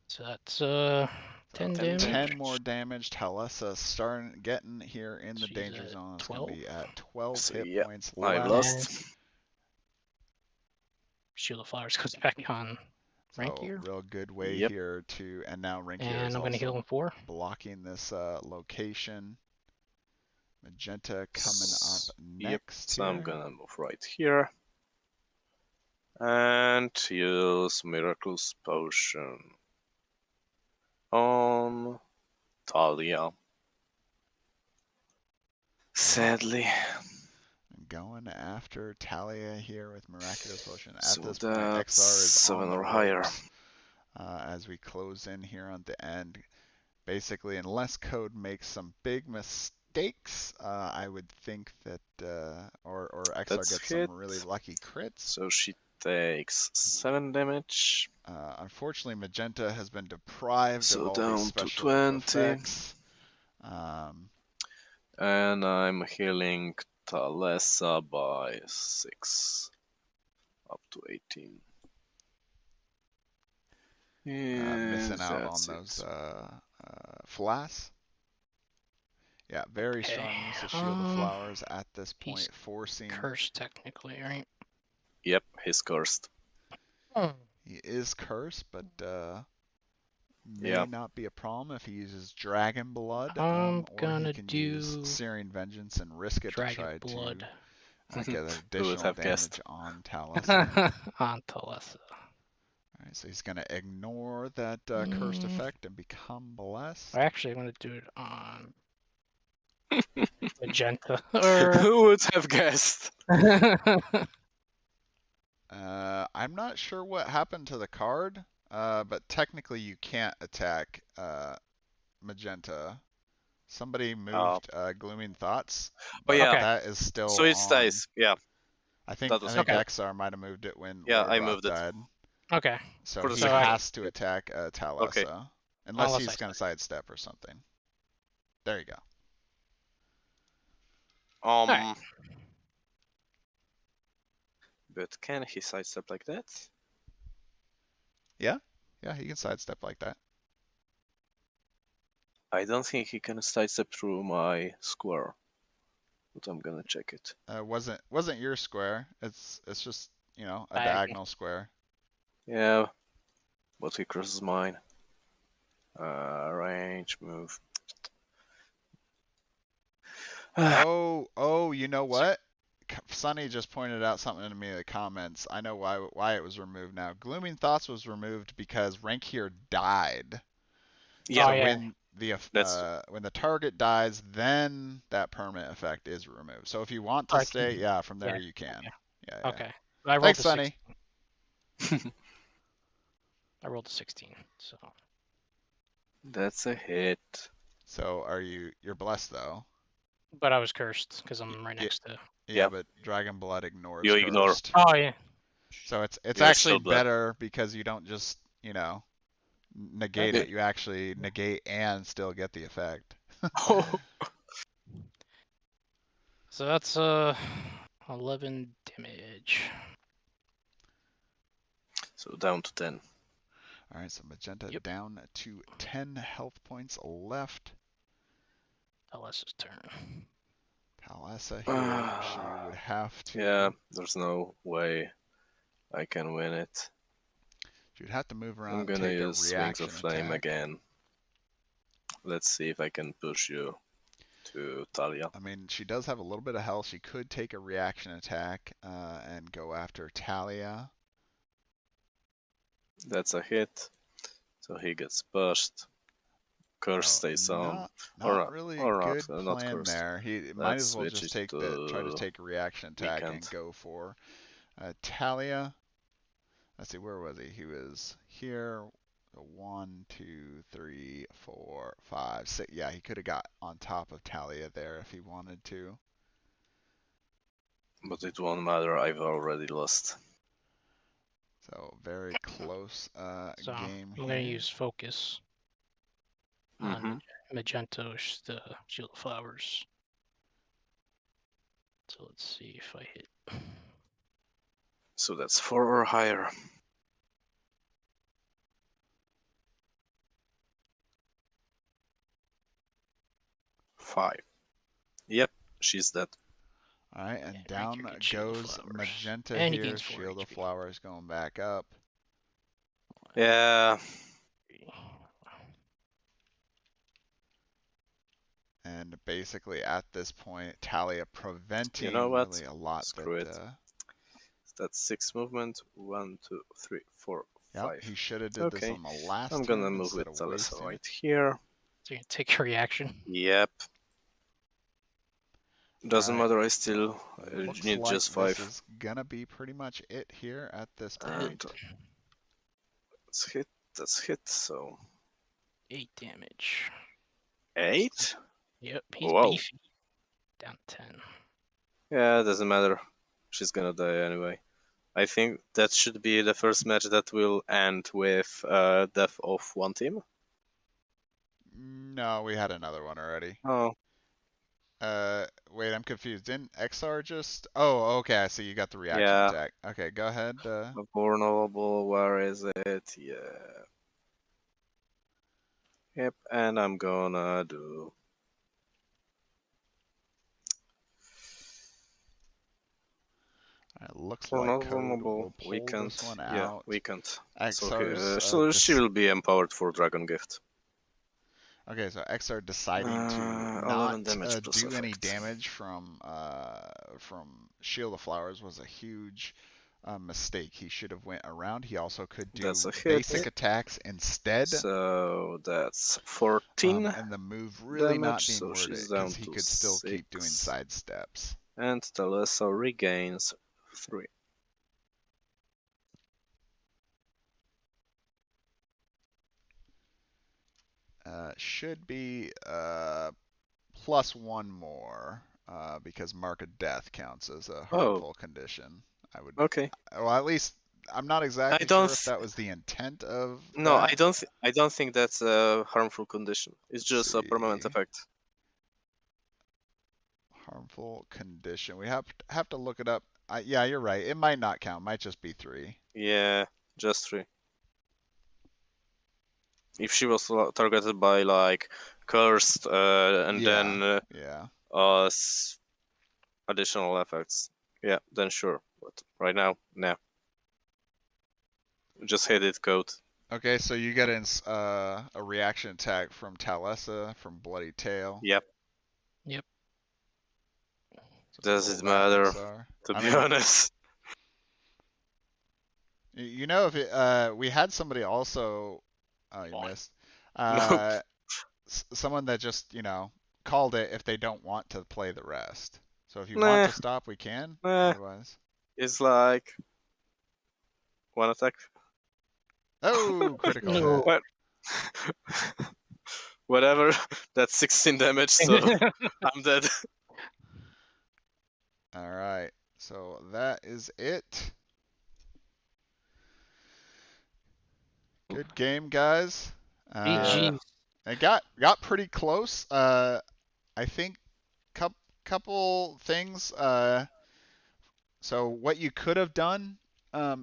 So that's 10 10 damage. 10 more damage. Talissa starting getting here in the She's danger at zone. It's 12. going to be at 12 So, hit yeah, points I left. lost. Shield of Flowers goes back on So Rankier. real good way Yep. here to, and now Rankier And is I'm gonna heal also him 4. blocking this location. Magenta coming up Yep. next So here. I'm gonna move right here. And use Miraculous Potion on Talia. Sadly. Going after Talia here with Miraculous Potion. At So this point, that's Exar is 7 on the or higher. ropes. As we close in here on the end. Basically, unless Code makes some big mistakes, I would think that, or Exar That's gets hit. some really lucky crits. So she takes 7 damage. Unfortunately, Magenta has been deprived So of all down these to special 20. effects. And I'm healing Talessa by 6. Up to 18. Missing out on That's those it. flas. Yeah, very Okay, strong use of Shield of Flowers at this point, he's forcing. Cursed technically, right? Yep, he's cursed. He is cursed, but may Yeah. not be a problem if he uses Dragon Blood, I'm or he gonna can do use Searing Vengeance and risk it to Dragon try Blood to get Who would additional have damage guessed? on Talissa. on Talissa. Alright, so he's going to ignore that cursed effect and become blessed. Actually, I'm gonna do it on Magenta. Or Who would have guessed? I'm not sure what happened to the card, but technically you can't attack Magenta. Somebody moved Glooming Thoughts, but yeah. that is still So it on. stays. Yeah. I think That was okay. Exar might have moved it when Yeah, Lord I Roth moved it. died. Okay. So For the he second has to attack Talissa. Okay. Unless Unless he's I going to sidestep or something. There you go. Alright. But can he sidestep like that? Yeah, he can sidestep like that. I don't think he can sidestep through my square. But I'm gonna check it. Wasn't your square. It's just, a Diagonal. diagonal square. Yeah. But he crosses mine. Range, move. Oh, you know what? Sunny just pointed out something to me in the comments. I know why it was removed now. Glooming Thoughts was removed because Rankier died. Yeah. So Oh, yeah. when the target dies, then that permanent effect is removed. So if you want to I stay, can, yeah, from there yeah, you can. Yeah, yeah. okay. I rolled Thanks, a Sonny. 16. I rolled a 16, so That's a hit. So you're blessed though. but I was cursed because Y- I'm right y- next to. Yeah, Yeah. but Dragon Blood ignores You ignore. cursed. Oh yeah. So it's You're actually still blood. better because you don't just, negate That's, it. You actually negate and still get the effect. Oh. so that's 11 damage. So down to 10. All right, so Magenta Yep. down to 10 health points left. Alessa's turn. Talessa here, she would have to. Yeah, there's no way I can win it. She'd have to move around I'm and gonna take a use Wings of reaction Flame attack. again. Let's see if I can push you to Talia. I mean, she does have a little bit of health. She could take a reaction attack and go after Talia. That's a hit. So he gets pushed. Curse stays on. Not really Or not, good not plan cursed. there. He might Let's as well switch just it try to to take a reaction attack and weekend. go for Talia. Let's see, where was he? He was here. 1, 2, 3, 4, 5, 6. Yeah, he could have got on top of Talia there if he wanted to. But it won't matter, I've already lost. So very close So game I'm here. gonna use focus on Mhm. Magenta, which is the Shield of Flowers. So let's see if I hit. So that's 4 or higher. Five. Yep, she's dead. All right, and And down Ranger gets Shield of goes Flowers. Magenta And he here. gains 4 Shield of HP. Flowers going back up. Yeah. And basically at this point, Talia preventing You know what? really a lot Screw that. it. That's 6 movement. 1, 2, 3, 4, Yep, 5. he should have did this Okay. on the last I'm gonna turn move instead with of Talisa wasting right it. here. So you can take a reaction. Yep. Doesn't All right, matter, I still looks need like just this 5. is gonna be pretty much it here at this And point. that's hit, so 8 damage. 8? Yep, he's Whoa. beefy. Down to 10. Yeah, doesn't matter. She's gonna die anyway. I think that should be the first match that will end with death of one team. No, we had another one already. Oh, Wait, I'm confused. Didn't Exar just? Oh, okay. I see. You got the reaction yeah. attack. Okay, go ahead. Vulnerable, where is it? Yeah. Yep, and I'm gonna do. It looks Or like not Code vulnerable, will pull weakened. this one Yeah, out. weakened. Exar's So she will be empowered for Dragon Gift. Okay, so Exar deciding to 11 not damage plus do any effect. damage from Shield of Flowers was a huge mistake. He should have went around. He also could do That's a hit. basic attacks instead. So that's 14 and the move really not damage, being so worth it she's down because he to could still keep doing 6. side steps. And Talisa regains 3. Should be +1 more because Mark of Death counts as a harmful condition. I would. Okay. Well, at least I'm not exactly sure if that was the intent of. No, that. I don't think that's a harmful condition. It's just a permanent effect. Harmful condition. We have to look it up. Yeah, you're right. It might not count. Might just be 3. Yeah, just 3. If she was targeted by like cursed and then yeah. Additional effects, yeah, then sure. But right now, no. Just hit it, code. Okay, so you get a reaction attack from Talessa from Bloody Tail. Yep. Yep. So does it matter? To be honest. You know, if we had somebody also. Oh, you missed. Nope. someone that just called it if they don't want to play the rest. So if you want Nah, to stop, we can. nah. Otherwise, It's like one attack. oh, critical No. hit. What? Whatever. That's 16 damage, so I'm dead. All right. So that is it. Good game, guys. Yeah. GG. It got pretty close. I think couple things. So what you could have done,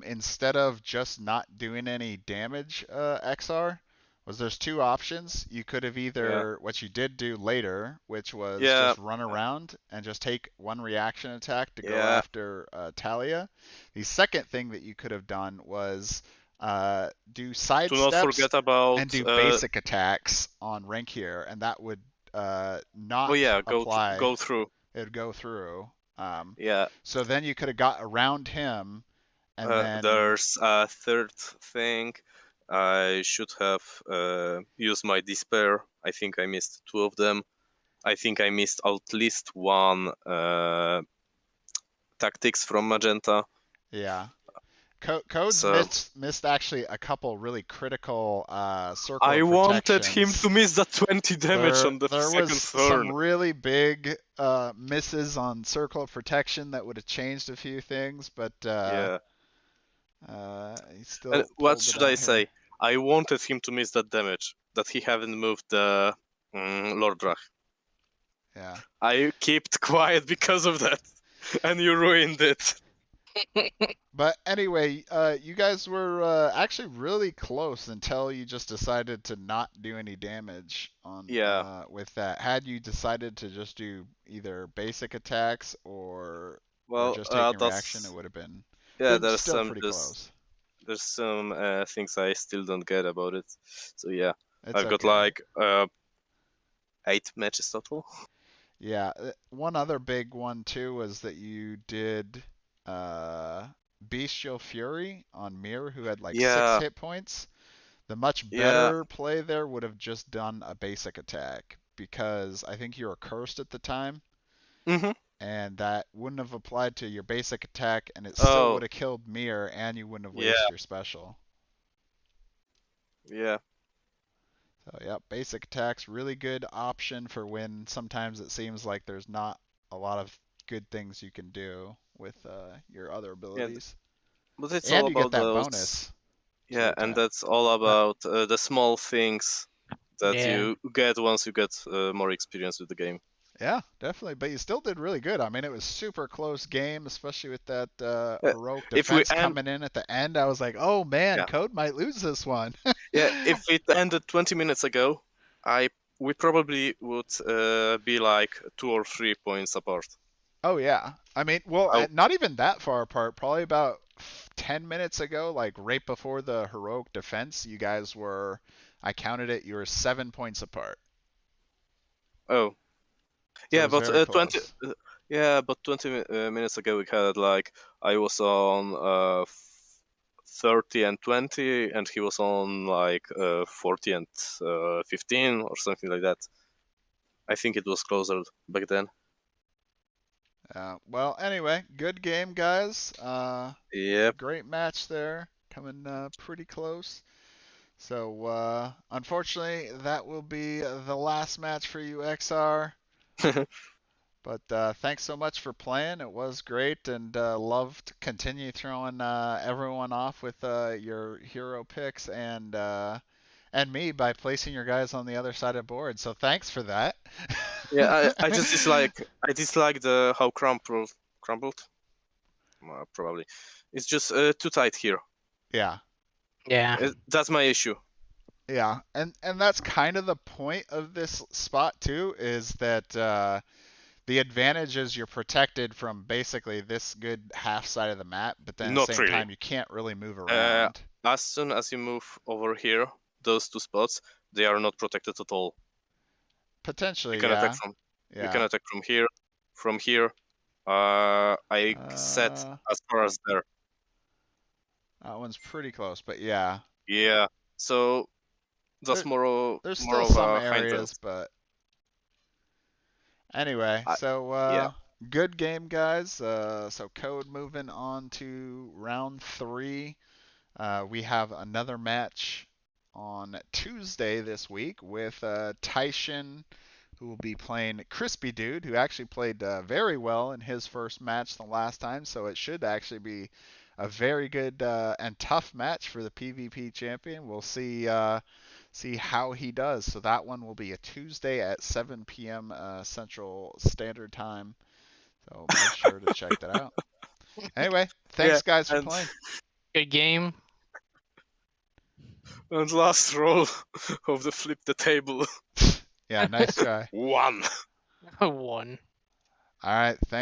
instead of just not doing any damage, XR, was there's two options. You could have Yeah. either what you did do later, which was Yeah. just run around and just take one reaction attack to go Yeah. after Talia. The second thing that you could have done was do Do not sidesteps forget about. and do basic attacks on rank here, and that would Oh not yeah, apply. go through. It would go through. Yeah. So then you could have got around him, and then There's a third thing. I should have used my despair. I think I missed two of them. I think I missed at least one tactics from Magenta. yeah, Code's So missed actually a couple really critical circle I of wanted him protections. to miss that 20 damage on the There was second turn. some really big misses on circle of protection that would have changed a few things, but Yeah. he And still what pulled it should I out here. say? I wanted him to miss that damage, that he haven't moved the Lord Drach. Yeah. I kept quiet because of that, and you ruined it. But anyway, you guys were actually really close until you just decided to not do any damage on Yeah. with that. Had you decided to just do either basic attacks or Well, just taking reaction, it would have been yeah. There's still some pretty close. there's some things I still don't get about it. So yeah, It's I've got okay. like 8 matches total. Yeah, one other big one too was that you did Bestial Fury on Mir, who had like 6 hit points. The much Yeah. better play there would have just done a basic attack because I think you were cursed at the time, Mm-hmm. and that wouldn't have applied to your basic attack, and it still Oh, would have killed Mir, and you wouldn't have yeah, wasted your special. yeah, So yeah, basic attack's really good option for when sometimes it seems like there's not a lot of good things you can do with your other yeah. abilities, But it's all and you get about that those. bonus to Yeah, and attack. that's all about the small things that Yeah. you get once you get more experience with the game. Yeah, definitely. But you still did really good. I mean, it was super close game, especially with that Uh, heroic if we defense end, coming in at the end. I was like, oh man, yeah, Code might lose this one. yeah. If it ended 20 minutes ago, we probably would be like 2 or 3 points apart. Oh yeah. I mean, well, I, not even that far apart. Probably about 10 minutes ago, like right before the heroic defense, you guys were, I counted it, you were 7 points apart. oh, So it yeah, was but very 20. close. Yeah, but 20 minutes ago we had like I was on 30 and 20, and he was on like 40 and 15 or something like that. I think it was closer back then. Well, anyway, good game, guys. Yep. Great match there, coming pretty close. So, unfortunately, that will be the last match for you, XR. But thanks so much for playing. It was great, and love to continue throwing everyone off with your hero picks and me by placing your guys on the other side of the board. So thanks for that. Yeah, I just dislike the how crumbled. Probably, it's just too tight here. Yeah. Yeah. That's my issue. Yeah, and that's kind of the point of this spot too, is that the advantage is you're protected from basically this good half side of the map, but then at the Not same really. time you can't really move around. As soon as you move over here, those two spots, they are not protected at all. Potentially, You can yeah. attack from Yeah. you can attack from here, from here. I set as far as there. That one's pretty close, but yeah. Yeah. So Just There's more still of some a areas, hindrance. but anyway, I, so yeah. good game, guys. So Code moving on to round 3. We have another match on Tuesday this week with Taishin, who will be playing Crispy Dude, who actually played very well in his first match the last time. So it should actually be a very good and tough match for the PvP champion. We'll see how he does. So that one will be a Tuesday at 7 p.m. Central Standard Time. So make sure to check that out. Anyway, Yeah, thanks guys for and playing. Good game. and last roll of the flip the table. Yeah, nice try. 1. 1. All right, thanks.